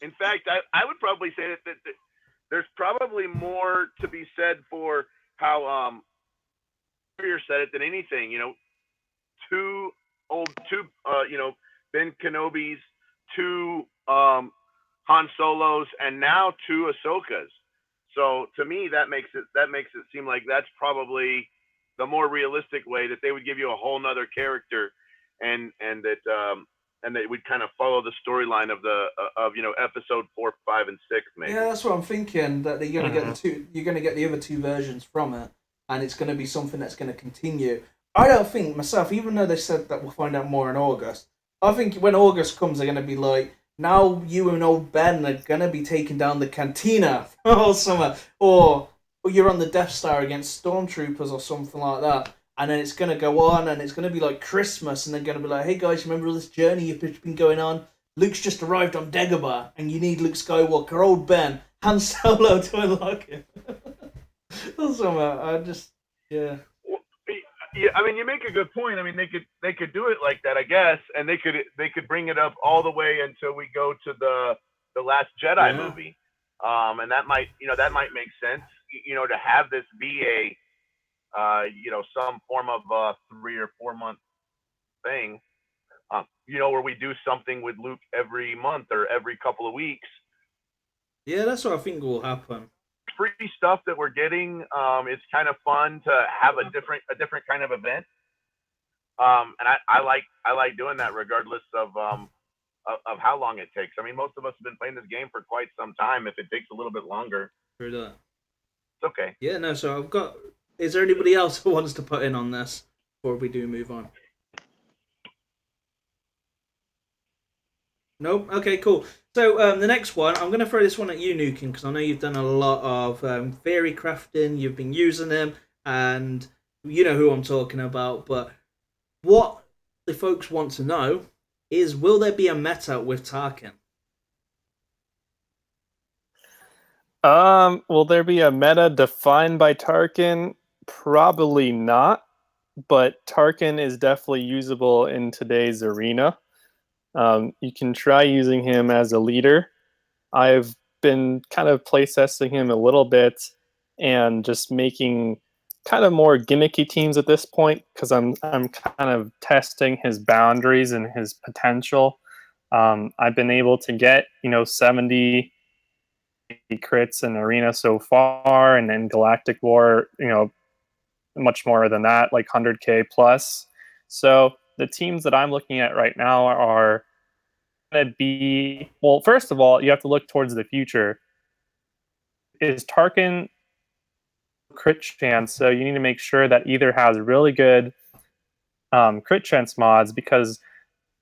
In fact, I would probably say that there's probably more to be said for how Warrior said it than anything. You know, two Ben Kenobis, 2 Han Solos, and now 2 Ahsokas. So to me, that makes it seem like that's probably the more realistic way, that they would give you a whole nother character, and they would kind of follow the storyline of episode 4, 5, and 6. Maybe. Yeah, that's what I'm thinking. That you're gonna get you're gonna get the other 2 versions from it, and it's gonna be something that's gonna continue. I don't think myself, even though they said that we'll find out more in August. I think when August comes, they're gonna be like, now you and Old Ben are gonna be taking down the Cantina all summer, or you're on the Death Star against Stormtroopers or something like that. And then it's gonna go on, and it's gonna be like Christmas, and they're gonna be like, "Hey guys, remember this journey you've been going on? Luke's just arrived on Dagobah, and you need Luke Skywalker, Old Ben, Han Solo to unlock him." Yeah. Yeah, I mean, you make a good point. I mean, they could do it like that, I guess, and they could bring it up all the way until we go to the Last Jedi movie, and that might make sense. To have this be a some form of 3 or 4 month thing, where we do something with Luke every month or every couple of weeks. Yeah, that's what I think will happen. Free stuff that we're getting. It's kind of fun to have a different kind of event. And I like doing that regardless of how long it takes. I mean, most of us have been playing this game for quite some time. If it takes a little bit longer, True that. It's okay. Yeah, no. So I've got. Is there anybody else who wants to put in on this before we do move on? Nope. Okay, cool. So the next one, I'm going to throw this one at you, Nukin, because I know you've done a lot of theory crafting. You've been using them, and you know who I'm talking about. But what the folks want to know is, will there be a meta with Tarkin? Will there be a meta defined by Tarkin? Probably not, but Tarkin is definitely usable in today's arena. You can try using him as a leader. I've been kind of playtesting him a little bit and just making kind of more gimmicky teams at this point, because I'm kind of testing his boundaries and his potential. I've been able to get 70 crits in arena so far, and in Galactic War, much more than that, like 100k plus. So the teams that I'm looking at right now are going to be, well, first of all, you have to look towards the future. Is Tarkin crit chance? So you need to make sure that either has really good crit chance mods, because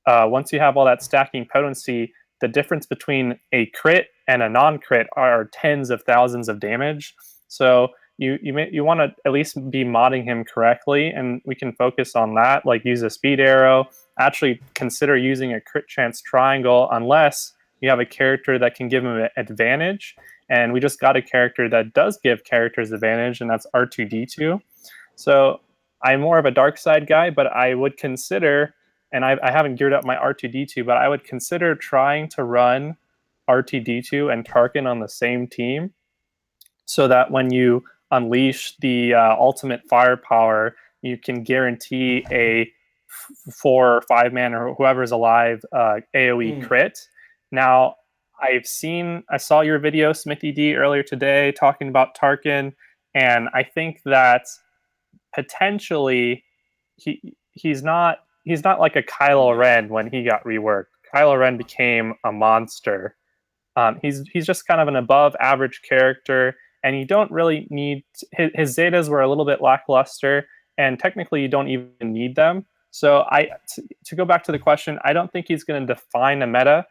once you have all that stacking potency, the difference between a crit and a non-crit are tens of thousands of damage. So you want to at least be modding him correctly, and we can focus on that. Like use a speed arrow, actually consider using a crit chance triangle unless you have a character that can give them an advantage. And we just got a character that does give characters advantage, and that's R2-D2. So I'm more of a dark side guy, but I would consider, and I haven't geared up my R2-D2, but I would consider trying to run R2-D2 and Tarkin on the same team, so that when you unleash the ultimate firepower, you can guarantee a 4 or 5 man or whoever's alive AoE crit. Now, I saw your video, Smithie D, earlier today talking about Tarkin, and I think that potentially he's not like a Kylo Ren when he got reworked. Kylo Ren became a monster. He's just kind of an above average character, and you don't really need his Zetas were a little bit lackluster, and technically you don't even need them. So to go back to the question, I don't think he's going to define a meta,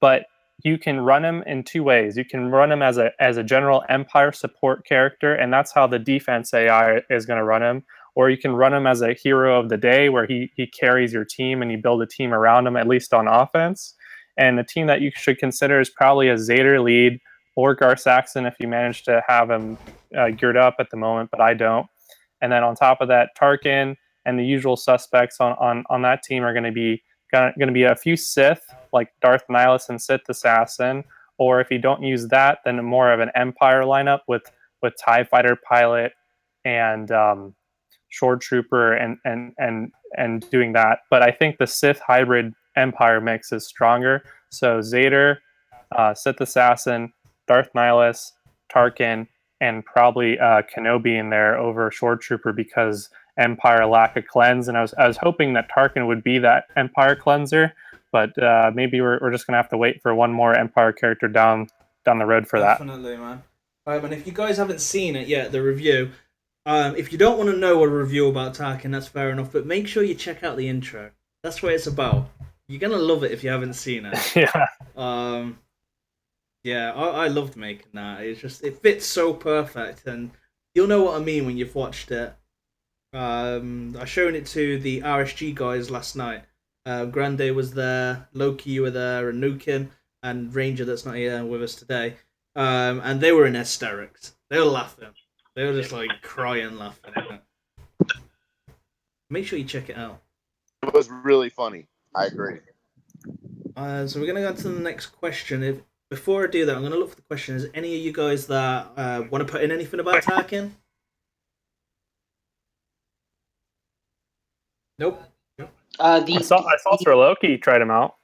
but you can run him in two ways. You can run him as a general Empire support character, and that's how the defense AI is going to run him. Or you can run him as a hero of the day, where he carries your team and you build a team around him, at least on offense. And the team that you should consider is probably a Zader lead or Gar Saxon if you manage to have him geared up at the moment, but I don't. And then on top of that, Tarkin and the usual suspects on that team are going to be a few Sith, like Darth Nihilus and Sith Assassin. Or if you don't use that, then more of an Empire lineup with TIE Fighter pilot and Shore Trooper and doing that. But I think the Sith hybrid Empire mix is stronger. So Zader, Sith Assassin, Darth Nihilus, Tarkin, and probably Kenobi in there over Shore Trooper, because Empire lack a cleanse. And I was hoping that Tarkin would be that Empire cleanser, but maybe we're just gonna have to wait for one more Empire character down the road for that. Definitely, man. And if you guys haven't seen it yet, the review. If you don't want to know a review about Tarkin, that's fair enough. But make sure you check out the intro. That's what it's about. You're gonna love it if you haven't seen it. Yeah. Yeah, I loved making that. It fits so perfect, and you'll know what I mean when you've watched it. I showed it to the RSG guys last night. Grande was there, Loki, you were there, and Nukin, and Ranger that's not here with us today. And they were in hysterics. They were laughing. They were just like crying, laughing. Make sure you check it out. It was really funny. I agree. So we're gonna go on to the next question. Before I do that, I'm gonna look for the question. Is any of you guys that want to put in anything about Tarkin? Nope. I saw Sir Loki tried him out.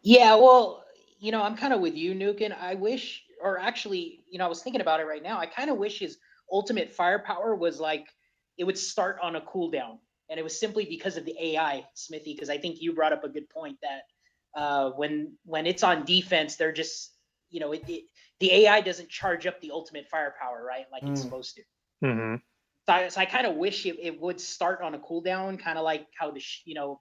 Yeah, well, I'm kind of with you, Nukin. I wish, or actually, I was thinking about it right now. I kind of wish his ultimate firepower was like, it would start on a cooldown. And it was simply because of the AI, Smithie, because I think you brought up a good point that when it's on defense, they're just, the AI doesn't charge up the ultimate firepower, right? Like it's supposed to. Mm-hmm. So I kind of wish it would start on a cooldown, kind of like how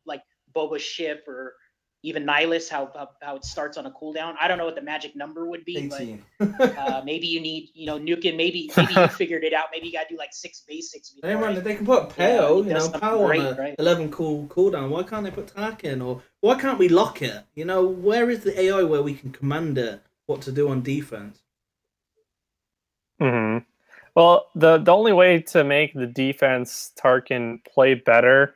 like Boba's ship or even Nihilus, how it starts on a cooldown. I don't know what the magic number would be, 18. but maybe you need, Nukin, maybe you figured it out. Maybe you got to do like 6 basics. Hey man, they can put Pale, Pale great, on a right? 11 cooldown. Why can't they put Tarkin? Or why can't we lock it? Where is the AI where we can command it what to do on defense? Mm-hmm. Well, the only way to make the defense Tarkin play better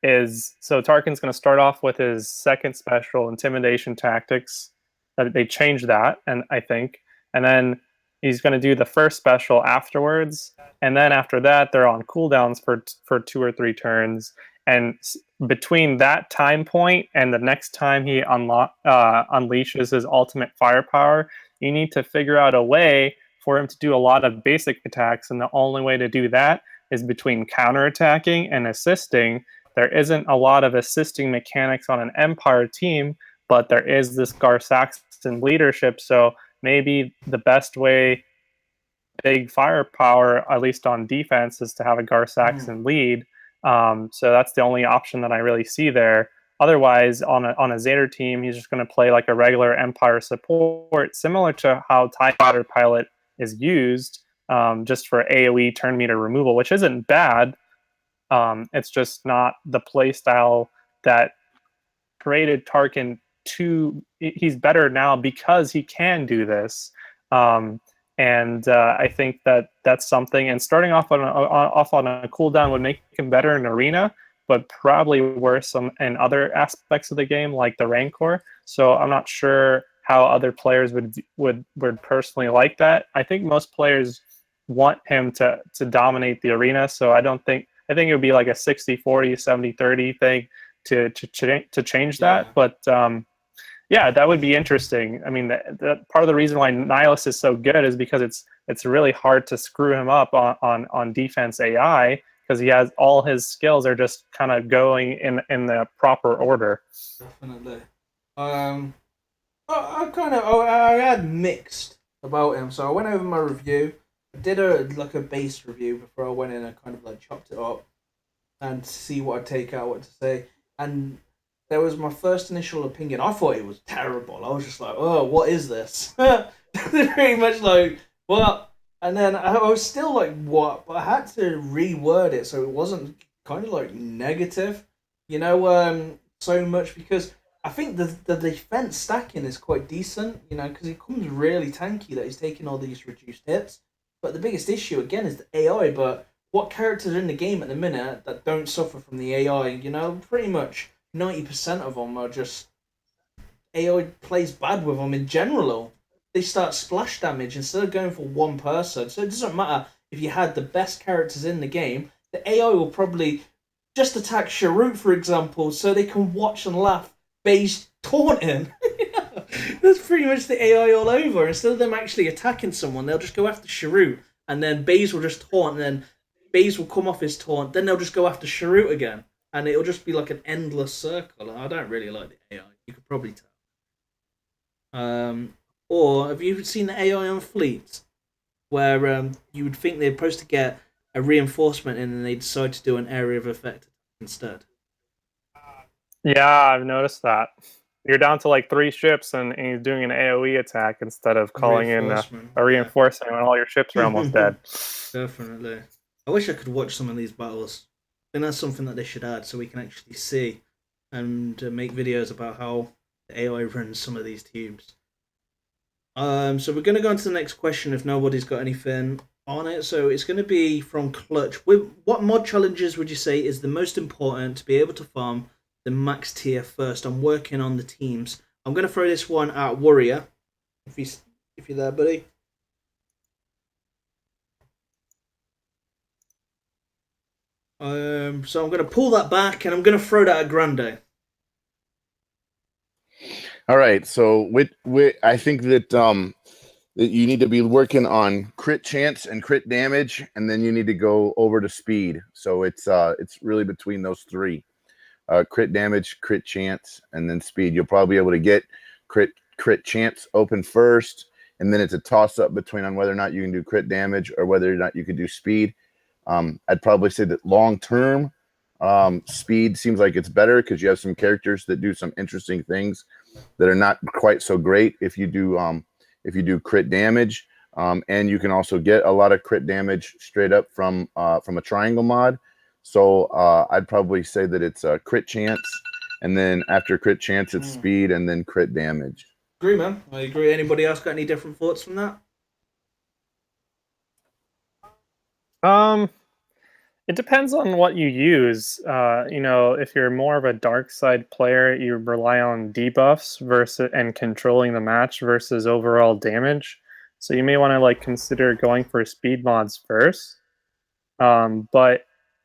is, so Tarkin's going to start off with his second special, Intimidation Tactics. They changed that, and I think, and then he's going to do the first special afterwards, and then after that, they're on cooldowns for 2 or 3 turns. And between that time point and the next time he unleashes his ultimate firepower, you need to figure out a way for him to do a lot of basic attacks, and the only way to do that is between counterattacking and assisting. There isn't a lot of assisting mechanics on an Empire team, but there is this Gar Saxon leadership, so maybe the best way, big firepower, at least on defense, is to have a Gar Saxon lead. So that's the only option that I really see there. Otherwise, on a Zader team, he's just going to play like a regular Empire support, similar to how TIE Fighter Pilot is used, just for AoE turn meter removal, which isn't bad. It's just not the play style that created Tarkin he's better now because he can do this. And I think that's something. And starting off on a cooldown would make him better in arena, but probably worse in other aspects of the game, like the Rancor. So I'm not sure how other players would personally like that. I think most players want him to dominate the arena. So I think it would be like a 60-40, 70-30 thing to change that. Yeah. But yeah, that would be interesting. I mean, the part of the reason why Nihilus is so good is because it's really hard to screw him up on defense AI, because he has all his skills are just kind of going in the proper order. Definitely. I had mixed about him, so I went over my review. I did a base review before I went in and kind of like chopped it up and see what I'd take out, what to say. And there was my first initial opinion. I thought it was terrible. I was just like, oh, what is this? Pretty much like, what? And then I was still like, what? But I had to reword it so it wasn't kind of like negative, so much, because I think the defense stacking is quite decent, because he comes really tanky that he's taking all these reduced hits. But the biggest issue, again, is the AI. But what characters are in the game at the minute that don't suffer from the AI? Pretty much 90% of them are just AI plays bad with them in general. They start splash damage instead of going for one person. So it doesn't matter if you had the best characters in the game. The AI will probably just attack Sharut, for example, so they can watch and laugh Beige taunting. That's pretty much the AI all over. Instead of them actually attacking someone, they'll just go after Sharut, and then Beige will just taunt, and then Beige will come off his taunt, then they'll just go after Sharut again. And it'll just be like an endless circle. I don't really like the AI. You could probably tell. Or have you seen the AI on fleets, where you would think they're supposed to get a reinforcement in, and they decide to do an area of effect instead? Yeah, I've noticed that. You're down to like 3 ships, and he's doing an AoE attack instead of calling in a reinforcement when all your ships are almost dead. Definitely. I wish I could watch some of these battles. I think that's something that they should add so we can actually see and make videos about how the AI runs some of these tubes. So we're going to go on to the next question if nobody's got anything on it. So it's going to be from Clutch. What mod challenges would you say is the most important to be able to farm the max tier first? I'm working on the teams. I'm going to throw this one at Warrior, if you're there, buddy. So I'm going to pull that back, and I'm going to throw that at Grande. All right, so I think that that you need to be working on crit chance and crit damage, and then you need to go over to speed. So it's really between those 3. Crit damage, crit chance, and then speed. You'll probably be able to get crit chance open first, and then it's a toss-up between on whether or not you can do crit damage or whether or not you could do speed. I'd probably say that long-term, speed seems like it's better because you have some characters that do some interesting things that are not quite so great if you do crit damage, and you can also get a lot of crit damage straight up from a triangle mod. So I'd probably say that it's a crit chance, and then after crit chance, it's speed, and then crit damage. Agree, man. I agree. Anybody else got any different thoughts from that? It depends on what you use. If you're more of a dark side player, you rely on debuffs and controlling the match versus overall damage. So you may want to consider going for speed mods first. But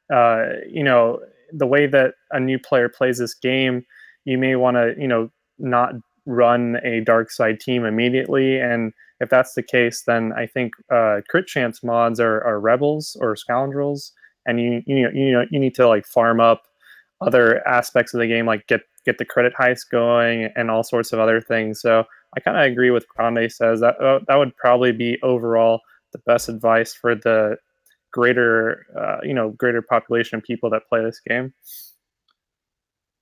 the way that a new player plays this game, you may want to not run a dark side team immediately. And if that's the case, then I think crit chance mods are rebels or scoundrels, and you need to farm up other aspects of the game, like get the credit heist going and all sorts of other things. So I kind of agree with Grande says that would probably be overall the best advice for the greater population of people that play this game.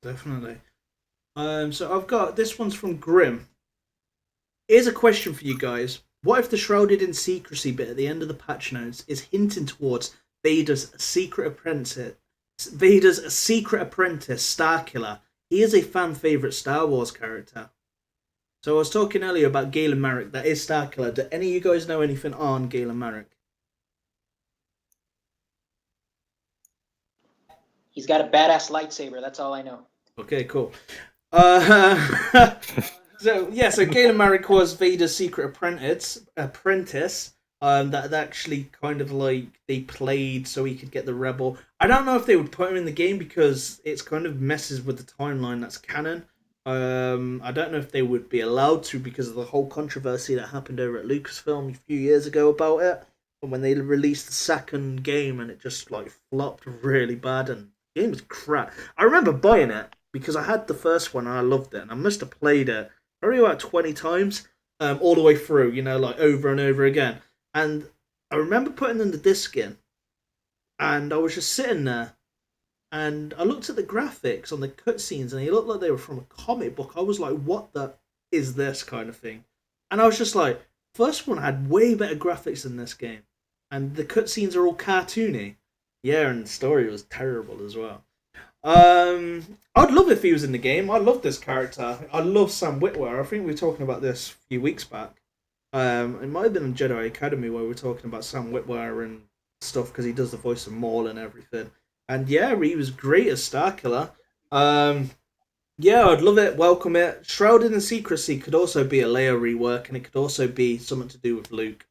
Definitely. So I've got this one's from Grim. Here's a question for you guys. What if the Shrouded in Secrecy bit at the end of the patch notes is hinting towards Vader's secret apprentice, Starkiller, he is a fan favorite Star Wars character. So I was talking earlier about Galen Marek. That is Starkiller. Do any of you guys know anything on Galen Marek? He's got a badass lightsaber. That's all I know. Okay, cool. So Galen Marek was Vader's secret apprentice. That actually kind of like they played so he could get the rebel. I don't know if they would put him in the game because it's kind of messes with the timeline that's canon. I don't know if they would be allowed to because of the whole controversy that happened over at Lucasfilm a few years ago about it. And when they released the second game and it just like flopped really bad and the game was crap. I remember buying it because I had the first one and I loved it and I must have played it probably about 20 times, all the way through, like over and over again. And I remember putting the disc in, and I was just sitting there, and I looked at the graphics on the cutscenes, and they looked like they were from a comic book. I was like, what the is this kind of thing? And I was just like, first one had way better graphics than this game, and the cutscenes are all cartoony. Yeah, and the story was terrible as well. I'd love if he was in the game. I love this character. I love Sam Witwer. I think we were talking about this a few weeks back. It might have been in Jedi Academy where we were talking about Sam Witwer and stuff because he does the voice of Maul and everything. And yeah, he was great as Starkiller. Yeah, I'd love it. Welcome it. Shrouded in Secrecy could also be a Leia rework, and it could also be something to do with Luke.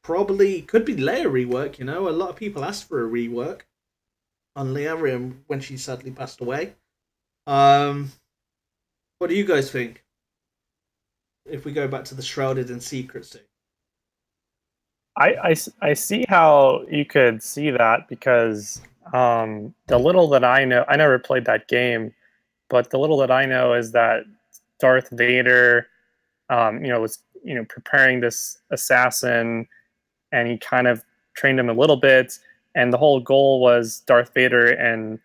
Probably could be Leia rework. A lot of people asked for a rework on Leia when she sadly passed away. What do you guys think? If we go back to the Shrouded in Secrecy. I see how you could see that because the little that I know, I never played that game, but the little that I know is that Darth Vader, was preparing this assassin, and he kind of trained him a little bit, and the whole goal was Darth Vader and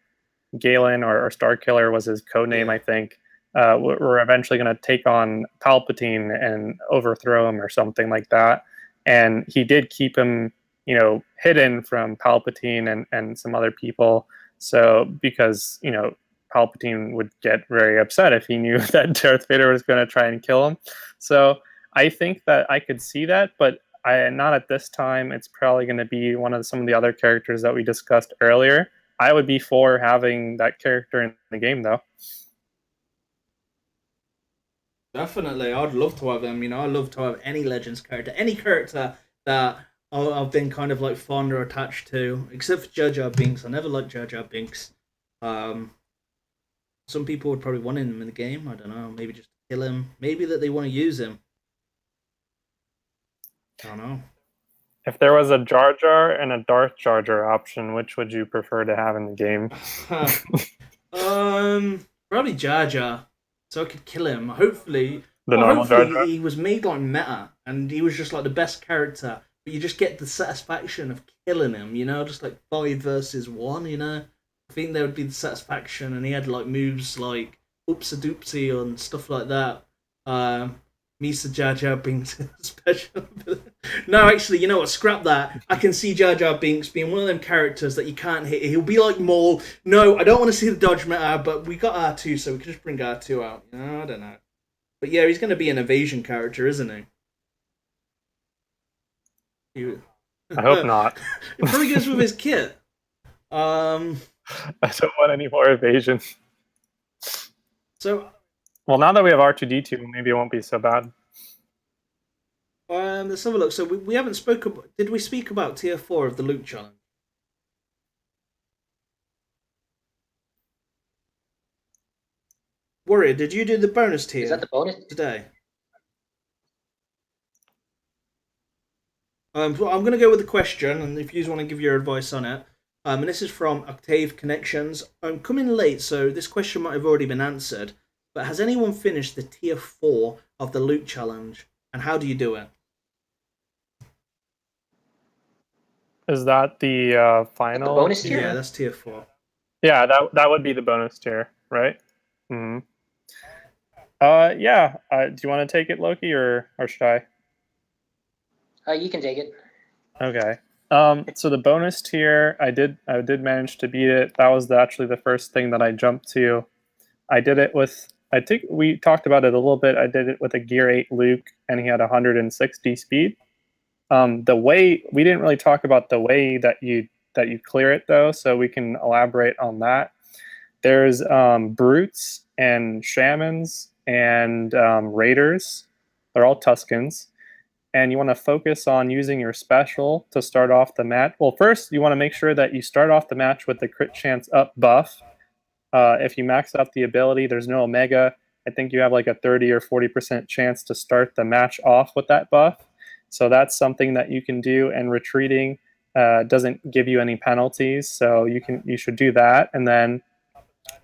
Galen or Starkiller was his code name, I think. We're eventually going to take on Palpatine and overthrow him or something like that. And he did keep him, hidden from Palpatine and some other people. So because, Palpatine would get very upset if he knew that Darth Vader was going to try and kill him. So I think that I could see that, but not at this time. It's probably going to be some of the other characters that we discussed earlier. I would be for having that character in the game, though. Definitely, I'd love to have them. I'd love to have any Legends character, any character that I've been kind of like fond or attached to, except for Jar Jar Binks. I never liked Jar Jar Binks. Some people would probably want him in the game. I don't know. Maybe just kill him. Maybe that they want to use him. I don't know. If there was a Jar Jar and a Darth Jar Jar option, which would you prefer to have in the game? Probably Jar Jar, so I could kill him. Hopefully, Jar Jar? He was made like meta, and he was just like the best character. But you just get the satisfaction of killing him, just like 5 versus 1. I think there would be the satisfaction, and he had like moves like Oopsie Doopsie and stuff like that. Misa Jar Jar Binks special. No, actually, you know what? Scrap that. I can see Jar Jar Binks being one of them characters that you can't hit. He'll be like Maul. No, I don't want to see the dodge meta, but we got R2, so we can just bring R2 out. I don't know. But yeah, he's going to be an evasion character, isn't he? I hope not. It probably goes with his kit. I don't want any more evasion. So. Well, now that we have R2-D2, maybe it won't be so bad. Let's have a look. So we haven't spoken. Did we speak about Tier 4 of the Luke Challenge? Warrior, did you do the bonus tier? Is that the bonus today? So I'm going to go with the question, and if you want to give your advice on it. And this is from Octave Connections. I'm coming late, so this question might have already been answered. But has anyone finished the Tier 4 of the Luke Challenge? And how do you do it? Is that the final? The bonus tier? Yeah, that's Tier 4. Yeah, that would be the bonus tier, right? Mm-hmm. Yeah. Do you want to take it, Loki, or should I? You can take it. Okay. So the bonus tier, I did manage to beat it. That was actually the first thing that I jumped to. I did it with, I think we talked about it a little bit. I did it with a Gear 8 Luke, and he had 160 speed. The way we didn't really talk about the way that you clear it though, so we can elaborate on that. There's brutes and shamans and raiders. They're all Tuscans, and you want to focus on using your special to start off the match. Well, first you want to make sure that you start off the match with the crit chance up buff. If you max out the ability, there's no omega. I think you have like a 30 or 40% chance to start the match off with that buff. So that's something that you can do, and retreating doesn't give you any penalties. So you should do that. And then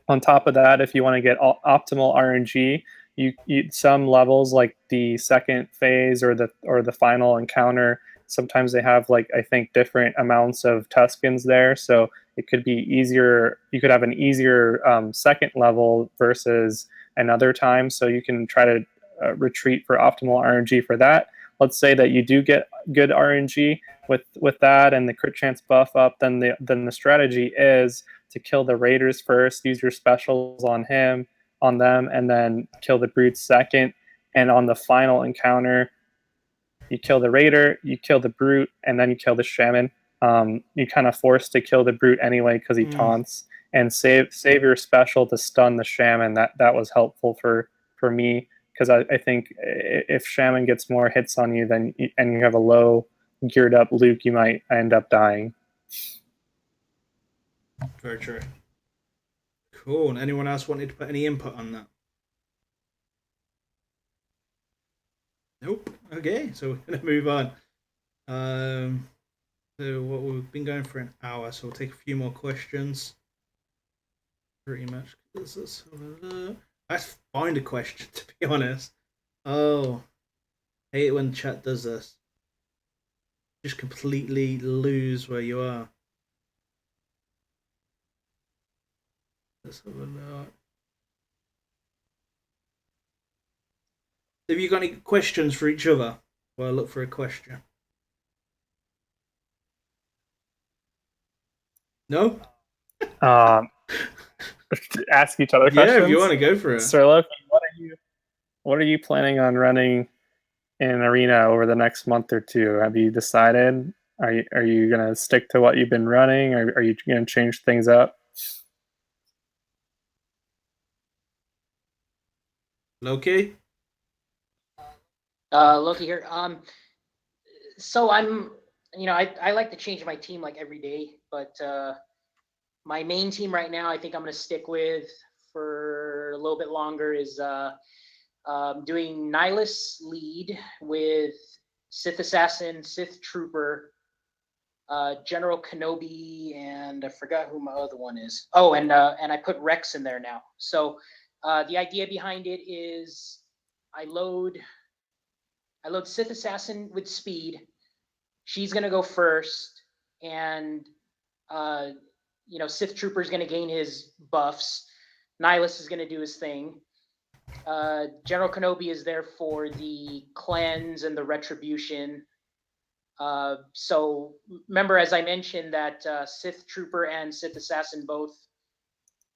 on top of that, if you want to get optimal RNG, you some levels like the second phase or the final encounter, sometimes they have like I think different amounts of Tuscans there, so it could be easier. You could have an easier second level versus another time, so you can try to retreat for optimal RNG for that. Let's say that you do get good RNG with that and the crit chance buff up, then the strategy is to kill the raiders first, use your specials on them, and then kill the brutes second. And on the final encounter, you kill the raider, you kill the brute, and then you kill the shaman. You kind of forced to kill the brute anyway because he taunts, and save your special to stun the shaman. That was helpful for me, because I think if shaman gets more hits on you and you have a low geared up Luke, you might end up dying. Very true. Cool. And anyone else wanted to put any input on that? Nope. Okay, so we're gonna move on. So what we've been going for an hour, so we'll take a few more questions. Pretty much. Let's find a question, to be honest. Oh, I hate it when chat does this. Just completely lose where you are. Let's have a look. Have you got any questions for each other? Well, I look for a question. No? Ask each other questions. Yeah, if you want to go for it. Sir Loki, what are you planning on running in Arena over the next month or two? Have you decided? Are you gonna stick to what you've been running, or are you gonna change things up? Loki? Loki here. So I'm, I like to change my team like every day, but my main team right now, I think I'm going to stick with for a little bit longer is doing Nihilus lead with Sith Assassin, Sith Trooper, General Kenobi, and I forgot who my other one is. Oh, and I put Rex in there now. So the idea behind it is I load Sith Assassin with speed. She's gonna go first, and Sith Trooper is gonna gain his buffs. Nihilus is gonna do his thing. General Kenobi is there for the cleanse and the retribution. So remember, as I mentioned, that Sith Trooper and Sith Assassin both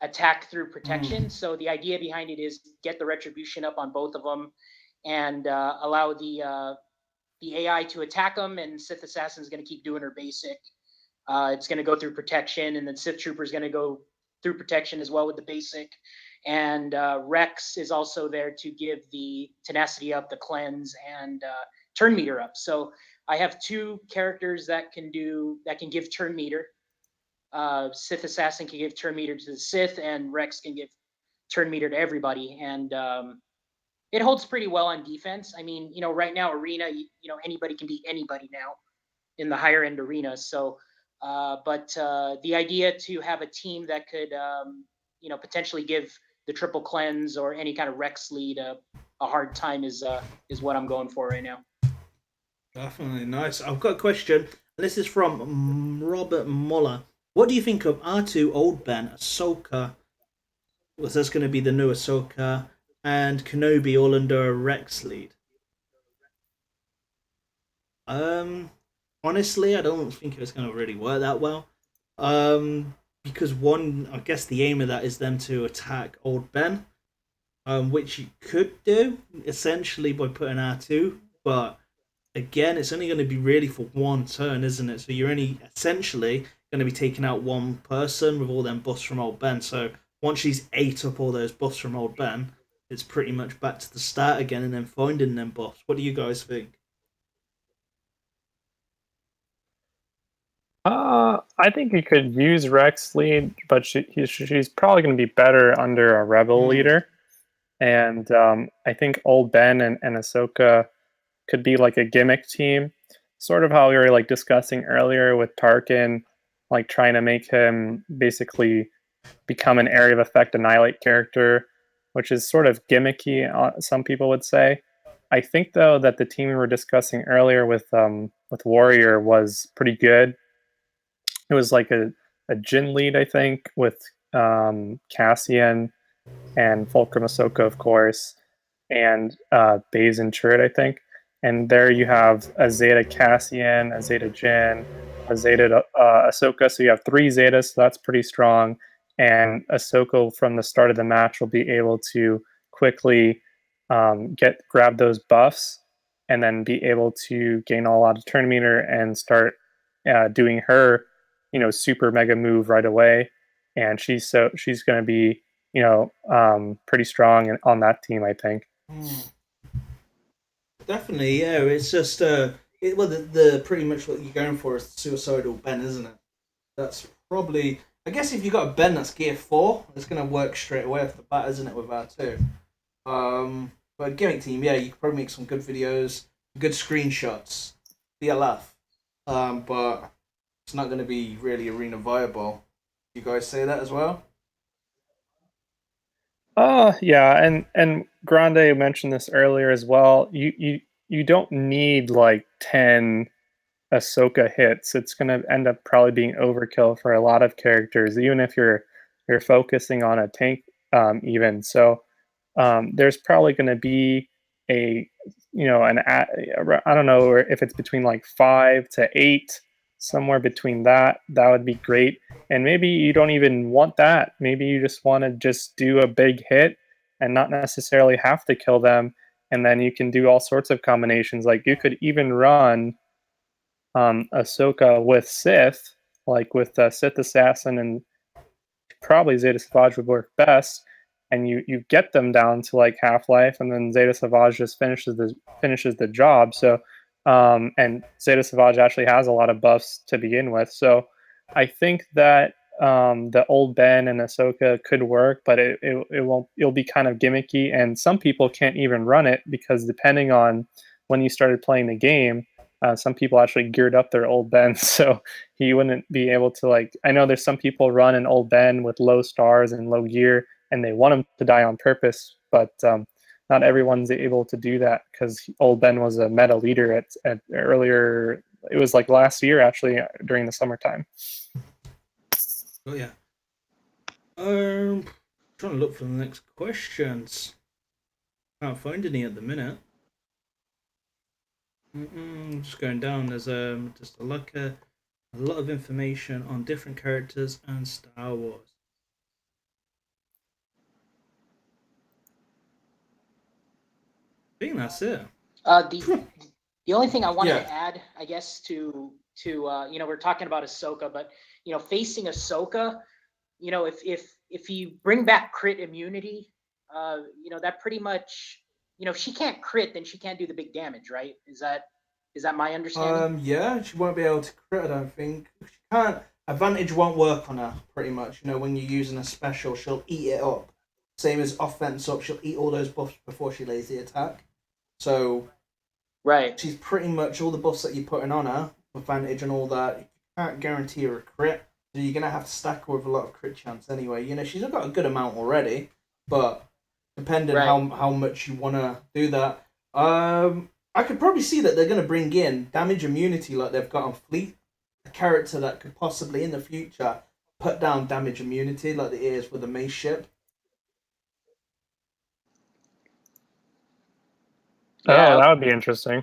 attack through protection. So the idea behind it is get the retribution up on both of them, and allow the AI to attack them, and Sith Assassin is going to keep doing her basic. It's going to go through protection, and then Sith Trooper is going to go through protection as well with the basic. And Rex is also there to give the tenacity up, the cleanse, and turn meter up. So I have two characters that can give turn meter. Sith Assassin can give turn meter to the Sith, and Rex can give turn meter to everybody. And it holds pretty well on defense. I mean, right now Arena, anybody can beat anybody now in the higher end arena. So, but the idea to have a team that could, potentially give the triple cleanse or any kind of Rex lead a hard time is what I'm going for right now. Definitely nice. I've got a question. This is from Robert Muller. What do you think of R2 Old Ben, Ahsoka? Was this going to be the new Ahsoka? And Kenobi all under a Rex lead. honestly, I don't think it's going to really work that well. Because one, I guess the aim of that is them to attack Old Ben, which you could do essentially by putting R2, but again, it's only going to be really for one turn, isn't it? So you're only essentially going to be taking out one person with all them buffs from Old Ben. So once she's ate up all those buffs from Old Ben, it's pretty much back to the start again and then finding them buffs. What do you guys think? I think you could use Rex lead, but she's probably going to be better under a rebel leader. And I think Old Ben and Ahsoka could be like a gimmick team, sort of how we were like discussing earlier with Tarkin, like trying to make him basically become an area of effect annihilate character, which is sort of gimmicky. Some people would say. I think though that the team we were discussing earlier with Warrior was pretty good. It was like a Jin lead, I think, with Cassian and Fulcrum Ahsoka, of course, and Baze and Chirrut, I think. And there you have a Zeta Cassian, a Zeta Jin, a Zeta Ahsoka. So you have 3 Zetas, so that's pretty strong. And Ahsoka from the start of the match will be able to quickly grab those buffs and then be able to gain a lot of turn meter and start doing her, super mega move right away. And she's going to be pretty strong on that team, I think. Definitely, yeah. It's just the pretty much what you're going for is suicidal Ben, isn't it? That's probably, I guess, if you got a Ben that's gear 4, it's gonna work straight away off the bat, isn't it? With R2. But gimmick team, yeah, you could probably make some good videos, good screenshots, be a laugh. But it's not gonna be really arena viable. You guys say that as well? Yeah, and Grande mentioned this earlier as well. You don't need like 10 Ahsoka hits. It's gonna end up probably being overkill for a lot of characters, even if you're focusing on a tank, even. So there's probably going to be a I don't know if it's between like 5 to 8, somewhere between that. That would be great. And maybe you don't even want that. Maybe you just want to just do a big hit and not necessarily have to kill them. And then you can do all sorts of combinations. Like you could even run Ahsoka with Sith, like with Sith Assassin, and probably Zeta Savage would work best. And you get them down to like half life, and then Zeta Savage just finishes the job. So, and Zeta Savage actually has a lot of buffs to begin with. So, I think that the Old Ben and Ahsoka could work, but it won't. It'll be kind of gimmicky, and some people can't even run it because depending on when you started playing the game, some people actually geared up their Old Ben, so he wouldn't be able to like. I know there's some people run an Old Ben with low stars and low gear, and they want him to die on purpose, but not everyone's able to do that because Old Ben was a meta leader at earlier. It was like last year actually during the summertime. Oh yeah. Trying to look for the next questions. Can't find any at the minute. Just going down. There's just a lot of information on different characters and Star Wars. I think that's it. The only thing I wanted to add, I guess, to we're talking about Ahsoka, but facing Ahsoka, if you bring back crit immunity, that pretty much, if she can't crit, then she can't do the big damage, right? Is that my understanding? Yeah, she won't be able to crit, I don't think. She can't. Advantage won't work on her, pretty much. When you're using a special, she'll eat it up. Same as offense up, she'll eat all those buffs before she lays the attack. So, right, she's pretty much all the buffs that you're putting on her, advantage and all that. You can't guarantee her a crit, so you're gonna have to stack her with a lot of crit chance anyway. She's got a good amount already, but depending how much you wanna do that, I could probably see that they're gonna bring in damage immunity like they've got on Fleet, a character that could possibly in the future put down damage immunity like it is with the Mace ship. Yeah. Oh, that would be interesting.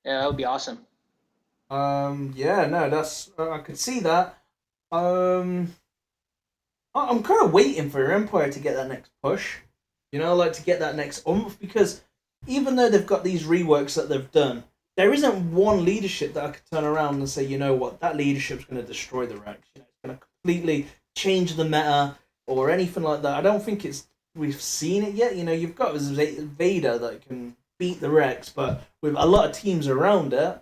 Yeah, that would be awesome. Yeah, no, that's I could see that. Um, I'm kind of waiting for Empire to get that next push. You know, like to get that next oomph because even though they've got these reworks that they've done, there isn't one leadership that I could turn around and say, you know what, that leadership's going to destroy the Rex. You know, it's going to completely change the meta or anything like that. I don't think we've seen it yet. You know, you've got Vader that can beat the Rex, but with a lot of teams around it,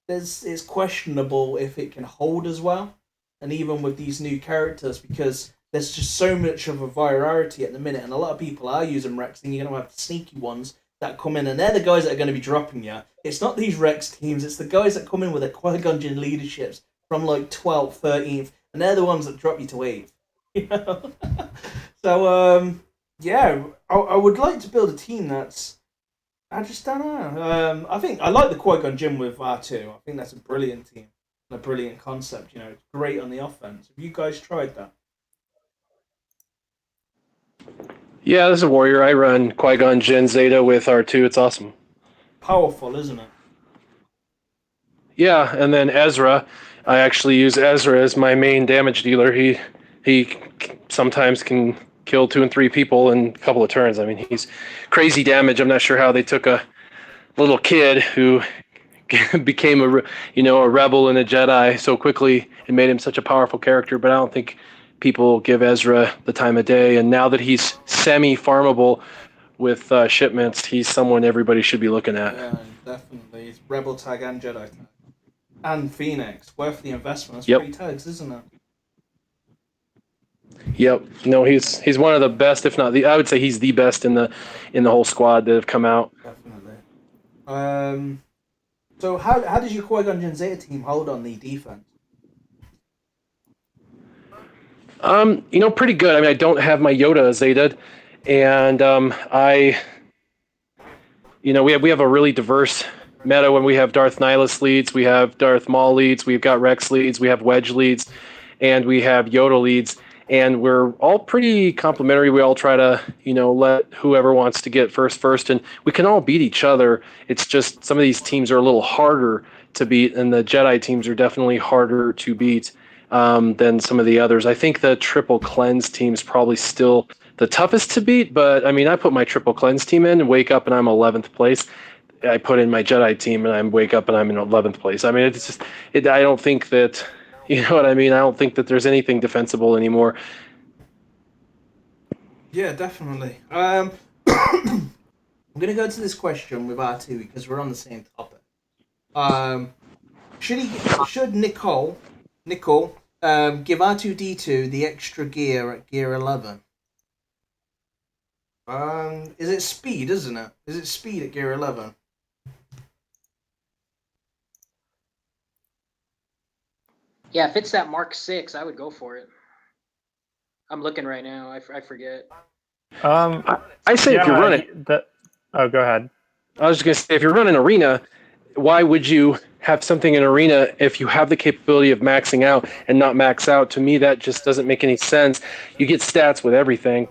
it's questionable if it can hold as well. And even with these new characters, because there's just so much of a variety at the minute, and a lot of people are using Rex, and you're going to have the sneaky ones that come in, and they're the guys that are going to be dropping you. It's not these Rex teams, it's the guys that come in with their Qui-Gon Jinn leaderships from like 12th, 13th, and they're the ones that drop you to 8th. You know? So, yeah, I would like to build a team that's. I just don't know. I think I like the Qui-Gon Jinn with R2. I think that's a brilliant team and a brilliant concept. You know, it's great on the offense. Have you guys tried that? Yeah, this is a warrior. I run Qui-Gon Jinn Zeta with R2. It's awesome. Powerful, isn't it? Yeah, and then Ezra. I actually use Ezra as my main damage dealer. He sometimes can kill 2 and 3 people in a couple of turns. I mean, he's crazy damage. I'm not sure how they took a little kid who became a rebel and a Jedi so quickly and made him such a powerful character. But I don't think people give Ezra the time of day. And now that he's semi-farmable with shipments, he's someone everybody should be looking at. Yeah, definitely. It's Rebel tag and Jedi tag. And Phoenix. Worth the investment. That's Yep. 3 tags, isn't it? Yep. No, he's one of the best, if not the. I would say he's the best in the whole squad that have come out. Definitely. So how does your Qui-Gon Jinn Zeta team hold on the defense? Pretty good. I mean, I don't have my Yoda Zeta, and we have a really diverse meta when we have Darth Nihilus leads, we have Darth Maul leads, we've got Rex leads, we have Wedge leads, and we have Yoda leads, and we're all pretty complementary. We all try to, let whoever wants to get first, and we can all beat each other. It's just some of these teams are a little harder to beat, and the Jedi teams are definitely harder to beat than some of the others. I think the triple cleanse team is probably still the toughest to beat, but I mean, I put my triple cleanse team in and wake up and I'm 11th place. I put in my Jedi team and I wake up and I'm in 11th place. I mean, it's just, I don't think that, you know what I mean? I don't think that there's anything defensible anymore. Yeah, definitely. I'm gonna go to this question with R2 because we're on the same topic. Should Nicole give R2D2 the extra gear at gear 11? Is it speed, isn't it? Is it speed at gear 11? Yeah, if it's that Mark 6, I would go for it. I'm looking right now. I forget. I say if you're running. Oh, go ahead. I was just gonna say if you're running arena, why would you have something in arena if you have the capability of maxing out and not max out? To me, that just doesn't make any sense. You get stats with everything.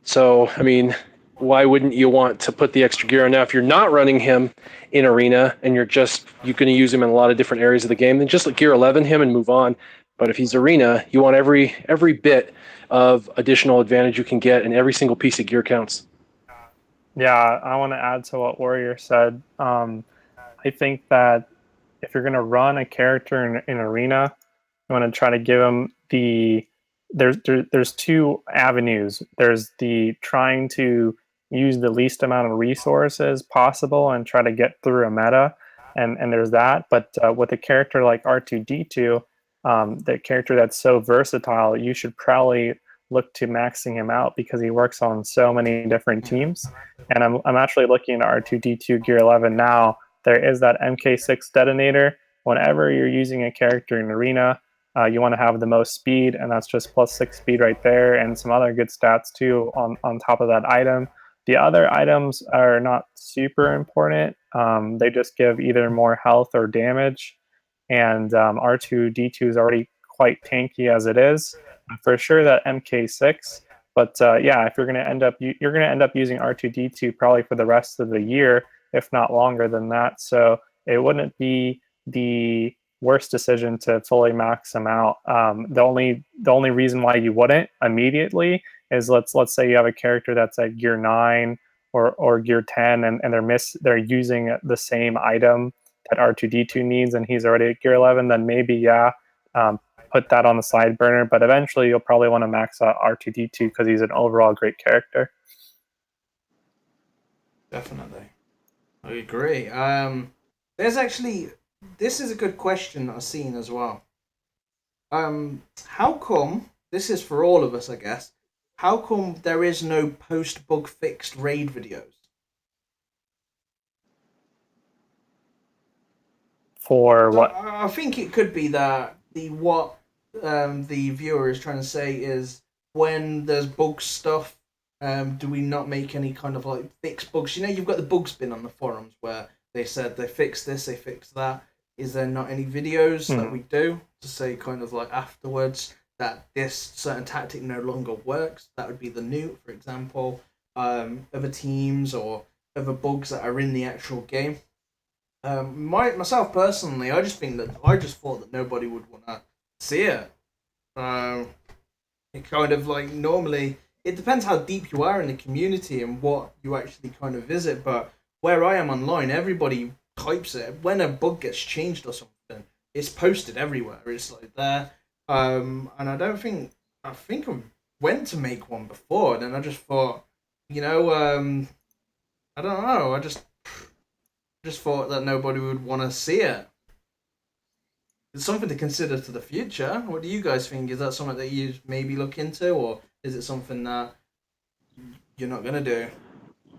So, I mean, why wouldn't you want to put the extra gear on? Now, if you're not running him in arena and you're going to use him in a lot of different areas of the game, then just like gear 11 him and move on. But if he's arena, you want every bit of additional advantage you can get, and every single piece of gear counts. Yeah, I want to add to what Warrior said. I think that if you're going to run a character in arena, you want to try to give him there's 2 avenues. There's the trying to use the least amount of resources possible and try to get through a meta, and there's that. But with a character like R2D2, the character that's so versatile, you should probably look to maxing him out because he works on so many different teams. And I'm actually looking at R2D2 Gear 11 now. There is that MK6 detonator. Whenever you're using a character in arena, you want to have the most speed, and that's just +6 speed right there, and some other good stats too on top of that item. The other items are not super important. They just give either more health or damage, and R2D2 is already quite tanky as it is. For sure that MK6, but yeah, if you're going to end up using R2D2 probably for the rest of the year, if not longer than that. So it wouldn't be the worst decision to fully max them out. The only reason why you wouldn't immediately is let's say you have a character that's at gear 9 or gear 10 and they're using the same item that R2D2 needs and he's already at gear 11, then maybe put that on the side burner. But eventually you'll probably want to max out R2D2 because he's an overall great character. Definitely, I agree. There's actually, this is a good question that I've seen as well. How come, this is for all of us, I guess, how come there is no post-bug fixed raid videos? For what? I think it could be that what the viewer is trying to say is when there's bug stuff, do we not make any kind of like fix bugs? You know, you've got the bugs bin on the forums where they said they fixed this, they fixed that. Is there not any videos that we do to say kind of like afterwards that this certain tactic no longer works? That would be the newt, for example, other teams or other bugs that are in the actual game. Myself personally, I just thought that nobody would want to see it. It kind of like normally it depends how deep you are in the community and what you actually kind of visit. But where I am online, everybody types it. When a bug gets changed or something, it's posted everywhere. It's like there. And I think I went to make one before, and then I just thought, I don't know. I just thought that nobody would want to see it. It's something to consider to the future. What do you guys think? Is that something that you maybe look into, or is it something that you're not going to do?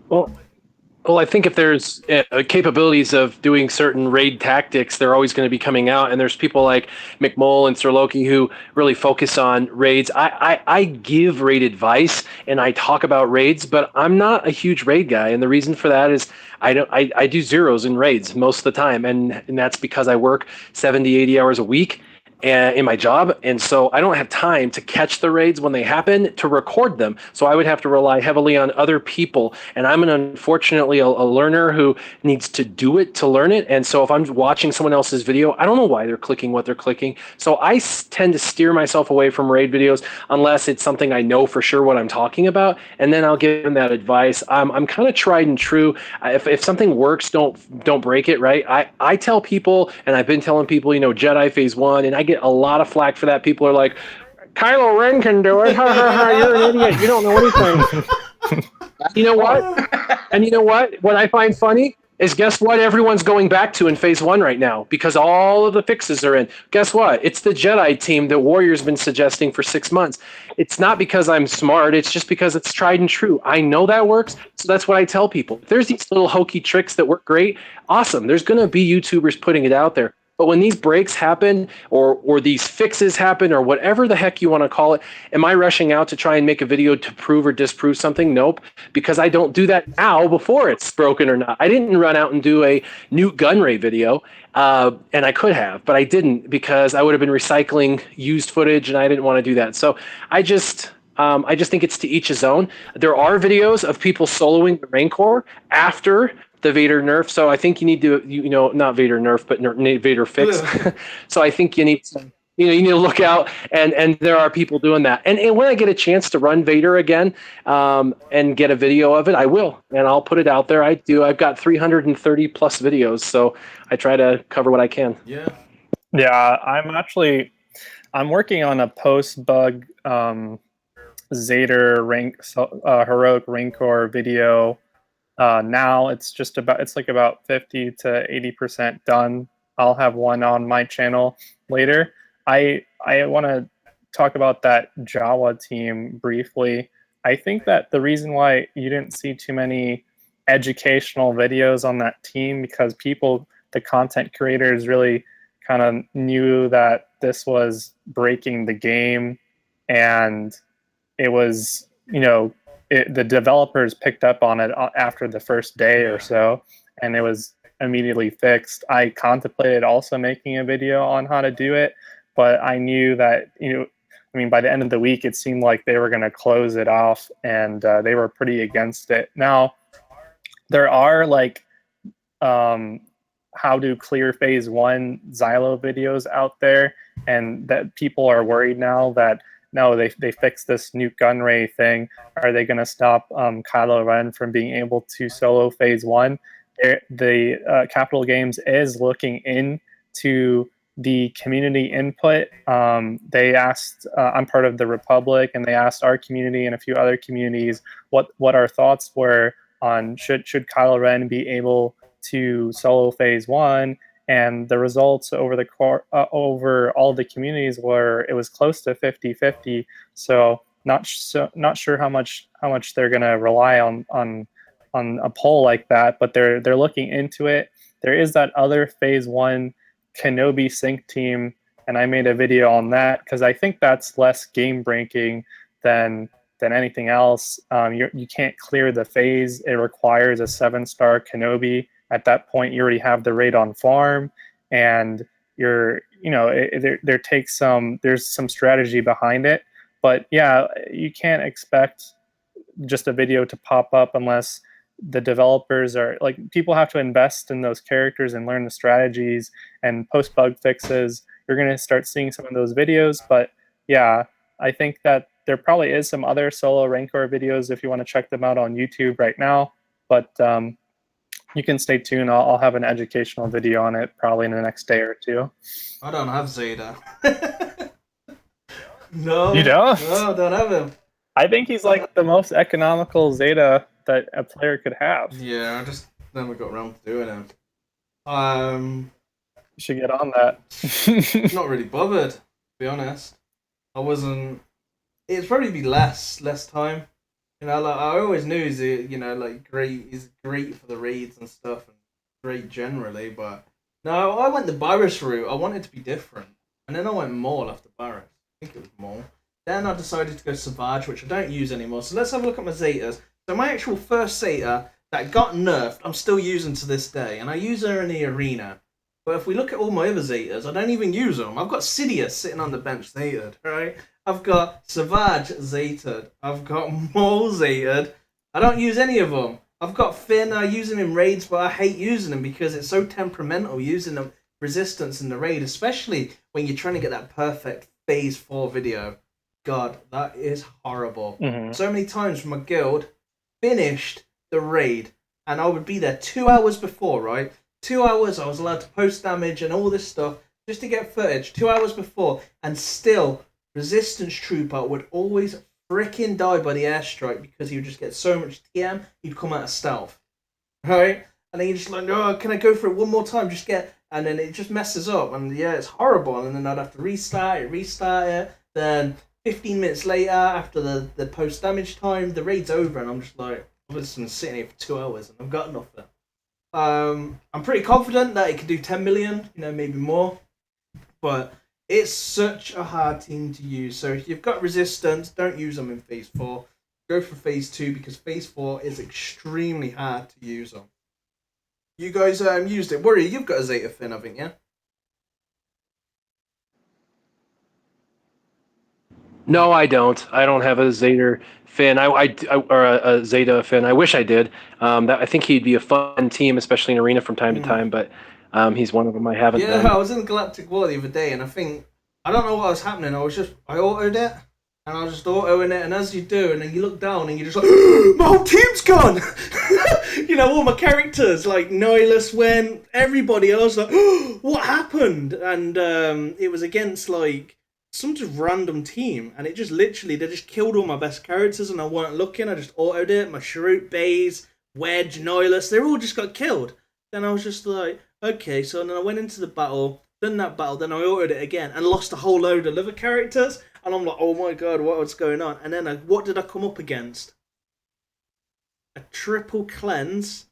Well, I think if there's capabilities of doing certain raid tactics, they're always going to be coming out. And there's people like McMull and Sir Loki who really focus on raids. I give raid advice and I talk about raids, but I'm not a huge raid guy. And the reason for that is I do zeros in raids most of the time. And that's because I work 70, 80 hours a week in my job, and so I don't have time to catch the raids when they happen to record them. So I would have to rely heavily on other people, and I'm unfortunately a learner who needs to do it to learn it. And so if I'm watching someone else's video, I don't know why they're clicking what they're clicking. So I tend to steer myself away from raid videos unless it's something I know for sure what I'm talking about, and then I'll give them that advice. I'm kind of tried and true. If something works, don't break it, right? I tell people, and I've been telling people, Jedi Phase 1, and I get a lot of flack for that. People are like, Kylo Ren can do it. Ha ha ha! You're an idiot. You don't know anything. You know what? And you know what? What I find funny is, guess what? Everyone's going back to in Phase 1 right now because all of the fixes are in. Guess what? It's the Jedi team that Warrior's been suggesting for 6 months. It's not because I'm smart. It's just because it's tried and true. I know that works, so that's what I tell people. If there's these little hokey tricks that work great, awesome. There's going to be YouTubers putting it out there. But when these breaks happen or these fixes happen or whatever the heck you want to call it, am I rushing out to try and make a video to prove or disprove something? Nope, because I don't do that now before it's broken or not. I didn't run out and do a Newt Gunray video, and I could have, but I didn't because I would have been recycling used footage, and I didn't want to do that. So I just think it's to each his own. There are videos of people soloing the Rancor after the Vader nerf, so I think you need to, not Vader nerf, but Vader fix. So I think you need to, you need to look out, and there are people doing that. And when I get a chance to run Vader again, and get a video of it, I will, and I'll put it out there. I do. I've got 330 plus videos, so I try to cover what I can. Yeah. Yeah, I'm working on a post-bug Zader heroic Rancor video. Now it's like about 50 to 80% done. I'll have one on my channel later. I want to talk about that Jawa team briefly. I think that the reason why you didn't see too many educational videos on that team because the content creators really kind of knew that this was breaking the game, and it was, the developers picked up on it after the first day or so, and it was immediately fixed. I contemplated also making a video on how to do it, but I knew that, by the end of the week, it seemed like they were going to close it off, and they were pretty against it. Now, there are how to clear phase 1 Xylo videos out there, and that people are worried now that no, they fixed this Nuke Gunray thing. Are they going to stop Kylo Ren from being able to solo phase 1? The Capital Games is looking into the community input. They asked, I'm part of the Republic, and they asked our community and a few other communities what our thoughts were on should Kylo Ren be able to solo phase 1, and the results over over all the communities it was close to 50-50. So not sure how much they're going to rely on a poll like that, but they're looking into it. There is that other phase 1 Kenobi sync team, and I made a video on that because I think that's less game breaking than anything else. You can't clear the phase. It requires a 7-star Kenobi. At that point, you already have the raid on farm, and there's some strategy behind it. But yeah, you can't expect just a video to pop up unless the developers are like, people have to invest in those characters and learn the strategies and post bug fixes. You're going to start seeing some of those videos. But yeah, I think that there probably is some other solo Rancor videos if you want to check them out on YouTube right now. But you can stay tuned. I'll have an educational video on it probably in the next day or two. I don't have Zeta. No. You don't? No, I don't have him. I think he's like the most economical Zeta that a player could have. Yeah, I just never got around to doing him. You should get on that. Not really bothered, to be honest. I wasn't. It'd probably be less time. You know, like I always knew he's great. He's great for the raids and stuff, and great generally. But no, I went the Barris route. I wanted to be different, and then I went Maul after Barris. I think it was Maul. Then I decided to go Savage, which I don't use anymore. So let's have a look at my Zetas. So my actual first Zeta that got nerfed, I'm still using to this day, and I use her in the arena. But if we look at all my other Zetas, I don't even use them. I've got Sidious sitting on the bench Zetaed, right? I've got Savage Zetaed. I've got Maul Zetaed. I don't use any of them. I've got Finn. I use him in raids, but I hate using him because it's so temperamental using them resistance in the raid, especially when you're trying to get that perfect phase 4 video. God, that is horrible. Mm-hmm. So many times from my guild, finished the raid, and I would be there 2 hours before, right? 2 hours, I was allowed to post damage and all this stuff just to get footage. 2 hours before, and still, Resistance Trooper would always freaking die by the airstrike because he would just get so much TM, he'd come out of stealth, right? And then you're just like, oh, can I go for it one more time? And then it just messes up, and yeah, it's horrible. And then I'd have to restart it. Then 15 minutes later, after the post damage time, the raid's over, and I'm just like, I've just been sitting here for 2 hours, and I've got nothing. I'm pretty confident that it could do 10 million, maybe more, but it's such a hard team to use. So if you've got resistance, don't use them in phase 4. Go for phase 2 because phase 4 is extremely hard to use them. You guys used it. Worry, you've got a Zeta Finn, haven't you? No, I don't. I don't have a Zeta Finn. Or a Zeta Finn. I wish I did. I think he'd be a fun team, especially in arena from time to time. But he's one of them I haven't. Yeah, done. I was in Galactic War the other day, and I don't know what was happening. I autoed it, and I was just autoing it, and as you do, and then you look down, and you're just like, my whole team's gone. All my characters, like Nihilus went, everybody. And I was like, what happened? And it was against like some just random team, and it just literally they just killed all my best characters, and I weren't looking. I just autoed it. My Sharut, Baze, Wedge, Nihilus, they all just got killed. Then I was just like, okay. So then I went into the battle, done that battle, then I autoed it again, and lost a whole load of other characters. And I'm like, oh my god, what's going on? And then what did I come up against? A triple cleanse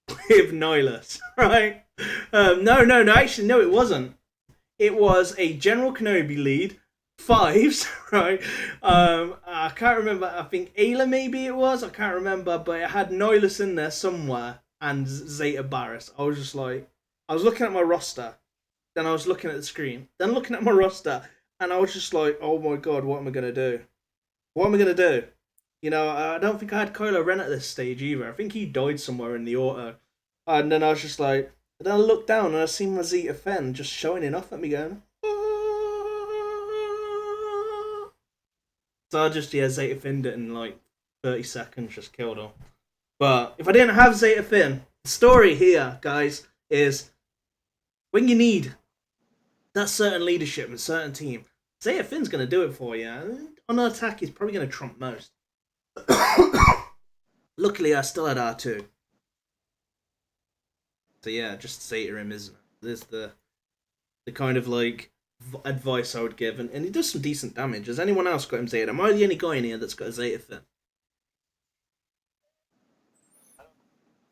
with Nihilus, right? No, actually, no, it wasn't. It was a General Kenobi lead, 5s, right? I can't remember. I think Ayla maybe it was. I can't remember, but it had Nihilus in there somewhere and Zeta Barris. I was just like, I was looking at my roster, then I was looking at the screen, then looking at my roster, and I was just like, oh my god, what am I gonna do? What am I gonna do? I don't think I had Kylo Ren at this stage either. I think he died somewhere in the auto. And then I was just like, And then I looked down and I see my Zeta Fen just shining off at me going. So I just, Zeta Finned it in like 30 seconds, just killed her. But if I didn't have Zeta Finn, the story here, guys, is when you need that certain leadership and certain team, Zeta Finn's going to do it for you. And on attack, he's probably going to trump most. Luckily, I still had R2. So yeah, just Zeta him, isn't it? There's the kind of like advice I would give, and he does some decent damage. Has anyone else got him Zeta? Am I the only guy in here that's got a Zeta Finn?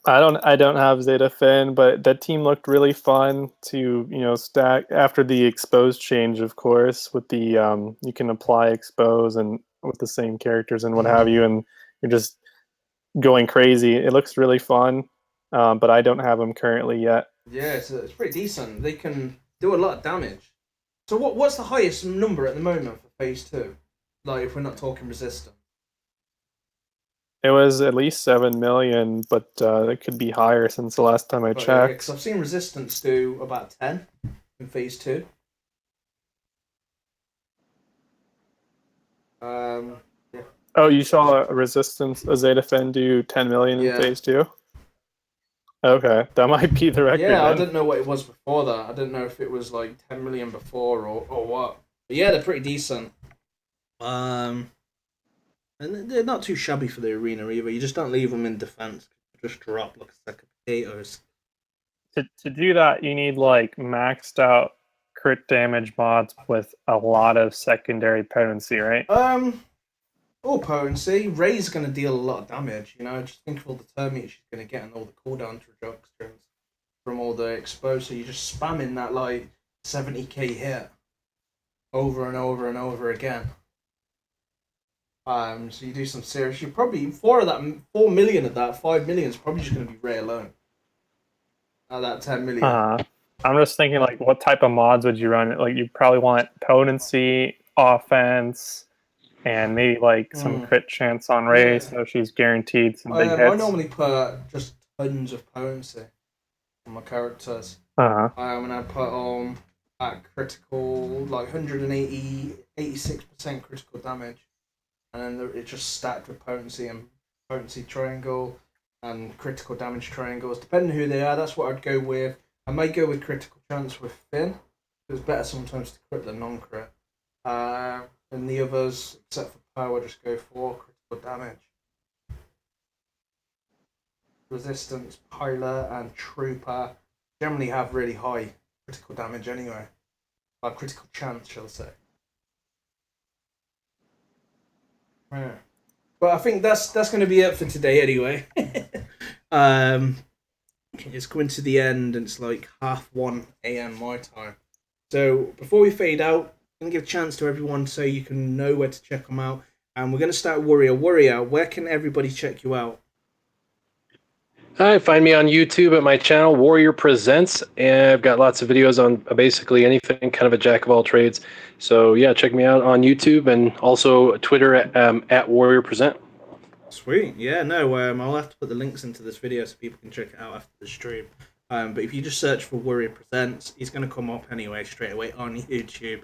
I don't have Zeta Finn, but that team looked really fun to stack after the expose change, of course, with the you can apply expose and with the same characters and what have you, and you're just going crazy. It looks really fun, but I don't have them currently yet. Yeah, it's pretty decent. They can do a lot of damage. So what's the highest number at the moment for phase 2? Like if we're not talking resistance. It was at least 7 million, but it could be higher since the last time I checked. Because I've seen resistance do about 10 in phase 2. Yeah. Oh, you saw a Zeta Finn do 10 million in phase 2? Okay, that might be the record. Yeah, then. I didn't know what it was before that. I didn't know if it was like 10 million before or what. But yeah, they're pretty decent. And they're not too shabby for the arena either. You just don't leave them in defense. Just drop like a sack of potatoes. To do that, you need like maxed out crit damage mods with a lot of secondary potency, right? All potency. Rey's going to deal a lot of damage. Just think of all the termites she's going to get and all the cooldown reductions from all the exposed. So you're just spamming that like 70k hit over and over and over again. So you do some serious. You probably 4 million of that, 5 million is probably just going to be Rey alone. That 10 million. I'm just thinking like, what type of mods would you run? Like, you probably want potency, offense, and maybe like some crit chance on Rey, so she's guaranteed some big hits. I normally put just tons of potency on my characters. And I put on at critical, like 86% critical damage. And then it's just stacked with potency and potency triangle and critical damage triangles. Depending on who they are, that's what I'd go with. I might go with critical chance with Finn. It's better sometimes to crit than non-crit. And the others, except for power, just go for critical damage. Resistance, pilot, and trooper generally have really high critical damage anyway. Critical chance, shall I say. Yeah. But I think that's going to be it for today anyway. It's coming to the end and it's like 1:30 a.m. my time. So before we fade out, I'm going to give a chance to everyone so you can know where to check them out. And we're going to start Warrior. Warrior, where can everybody check you out? Hi, find me on YouTube at my channel, Warrior Presents, and I've got lots of videos on basically anything, kind of a jack of all trades. So yeah, check me out on YouTube and also Twitter at Warrior Present. Sweet. Yeah, no, I'll have to put the links into this video so people can check it out after the stream. But if you just search for Warrior Presents, he's going to come up anyway straight away on YouTube.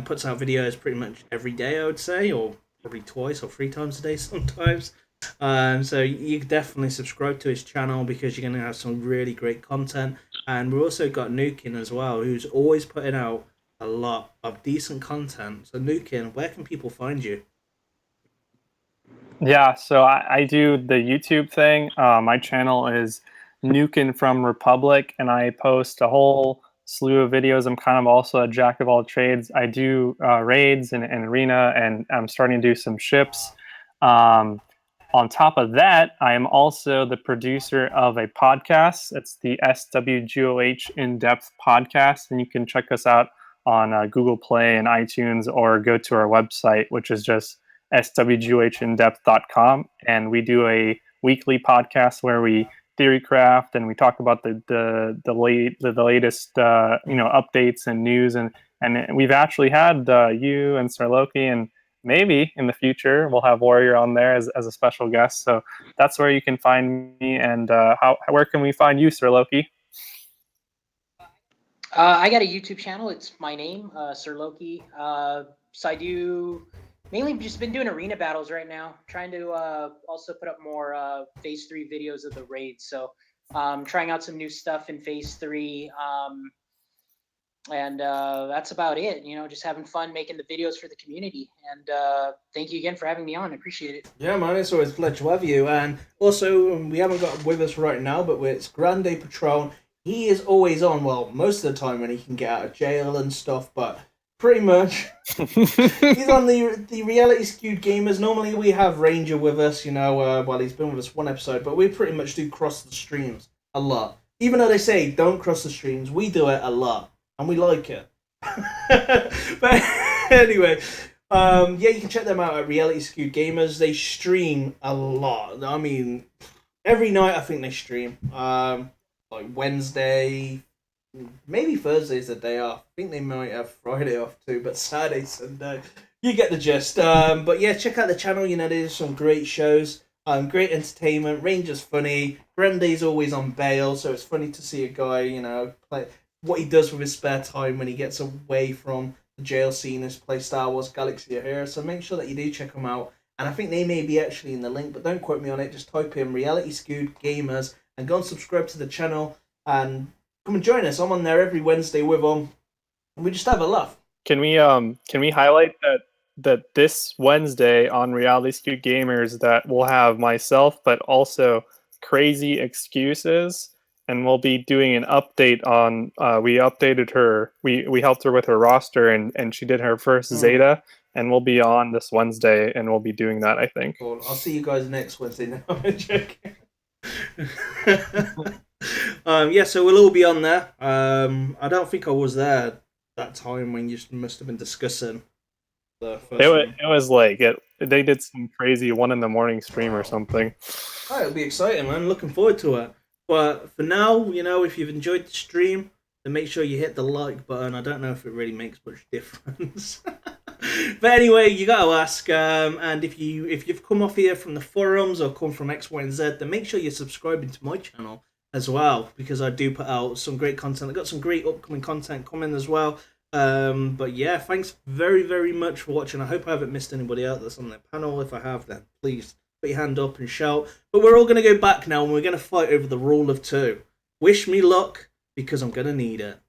Puts out videos pretty much every day, I would say, or probably twice or 3 times a day sometimes. So you can definitely subscribe to his channel because you're going to have some really great content. And we've also got Nukin as well, who's always putting out a lot of decent content. So Nukin, where can people find you? Yeah, so I do the YouTube thing. My channel is Nukin from Republic, and I post a whole slew of videos. I'm kind of also a jack of all trades. I do raids and arena, and I'm starting to do some ships. On top of that, I am also the producer of a podcast. It's the SWGOH In-Depth Podcast, and you can check us out on Google Play and iTunes, or go to our website, which is just swgohindepth.com, and we do a weekly podcast where we theory craft and we talk about the latest updates and news, and we've actually had you and Sir Loki, and maybe in the future we'll have Warrior on there as a special guest. So that's where you can find me. And where can we find you, Sir Loki? I got a YouTube channel. It's my name, Sir Loki. So I do mainly just been doing arena battles right now. Trying to also put up more Phase 3 videos of the raids. So trying out some new stuff in Phase 3. And that's about it. You know, just having fun making the videos for the community. And thank you again for having me on. I appreciate it. Yeah, man, it's always a pleasure to have you. And also, we haven't got him with us right now, but it's Grande Patron. He is always on, well, most of the time when he can get out of jail and stuff, but pretty much he's on the Reality Skewed Gamers. Normally we have Ranger with us, you know, well, he's been with us one episode, but we pretty much do cross the streams a lot. Even though they say don't cross the streams, we do it a lot, and we like it. But anyway, yeah, you can check them out at Reality Skewed Gamers. They stream a lot. I mean, every night I think they stream. Like Wednesday, maybe Thursday's the day off. I think they might have Friday off too, but Saturday, Sunday. You get the gist. But yeah, check out the channel. You know, there's some great shows. Great entertainment. Ranger's funny. Grande's always on bail, so it's funny to see a guy, you know, play what he does with his spare time when he gets away from the jail scene is play Star Wars Galaxy of Heroes. So make sure that you do check them out. And I think they may be actually in the link, but don't quote me on it. Just type in Reality Skewed Gamers and go and subscribe to the channel and come and join us. I'm on there every Wednesday with them, and we just have a laugh. Can we highlight that this Wednesday on Reality Skewed Gamers that we'll have myself, but also Crazy Excuses, and we'll be doing an update on. We updated her. We helped her with her roster, and she did her first Zeta, and we'll be on this Wednesday, and we'll be doing that. I think. Cool. I'll see you guys next Wednesday. Now I'm joking. Yeah, so we'll all be on there. I don't think I was there that time when you must have been discussing the first one. It was like they did some crazy 1 a.m. stream or something. Oh, it'll be exciting, man. Looking forward to it. But for now, you know, if you've enjoyed the stream, then make sure you hit the like button. I don't know if it really makes much difference. But anyway, you gotta ask, and if you've come off here from the forums or come from X, Y, and Z, then make sure you're subscribing to my channel as well, because I do put out some great content. I've got some great upcoming content coming as well. But yeah, thanks very, very much for watching. I hope I haven't missed anybody out that's on the panel. If I have, then please put your hand up and shout. But we're all going to go back now, and we're going to fight over the rule of 2. Wish me luck, because I'm going to need it.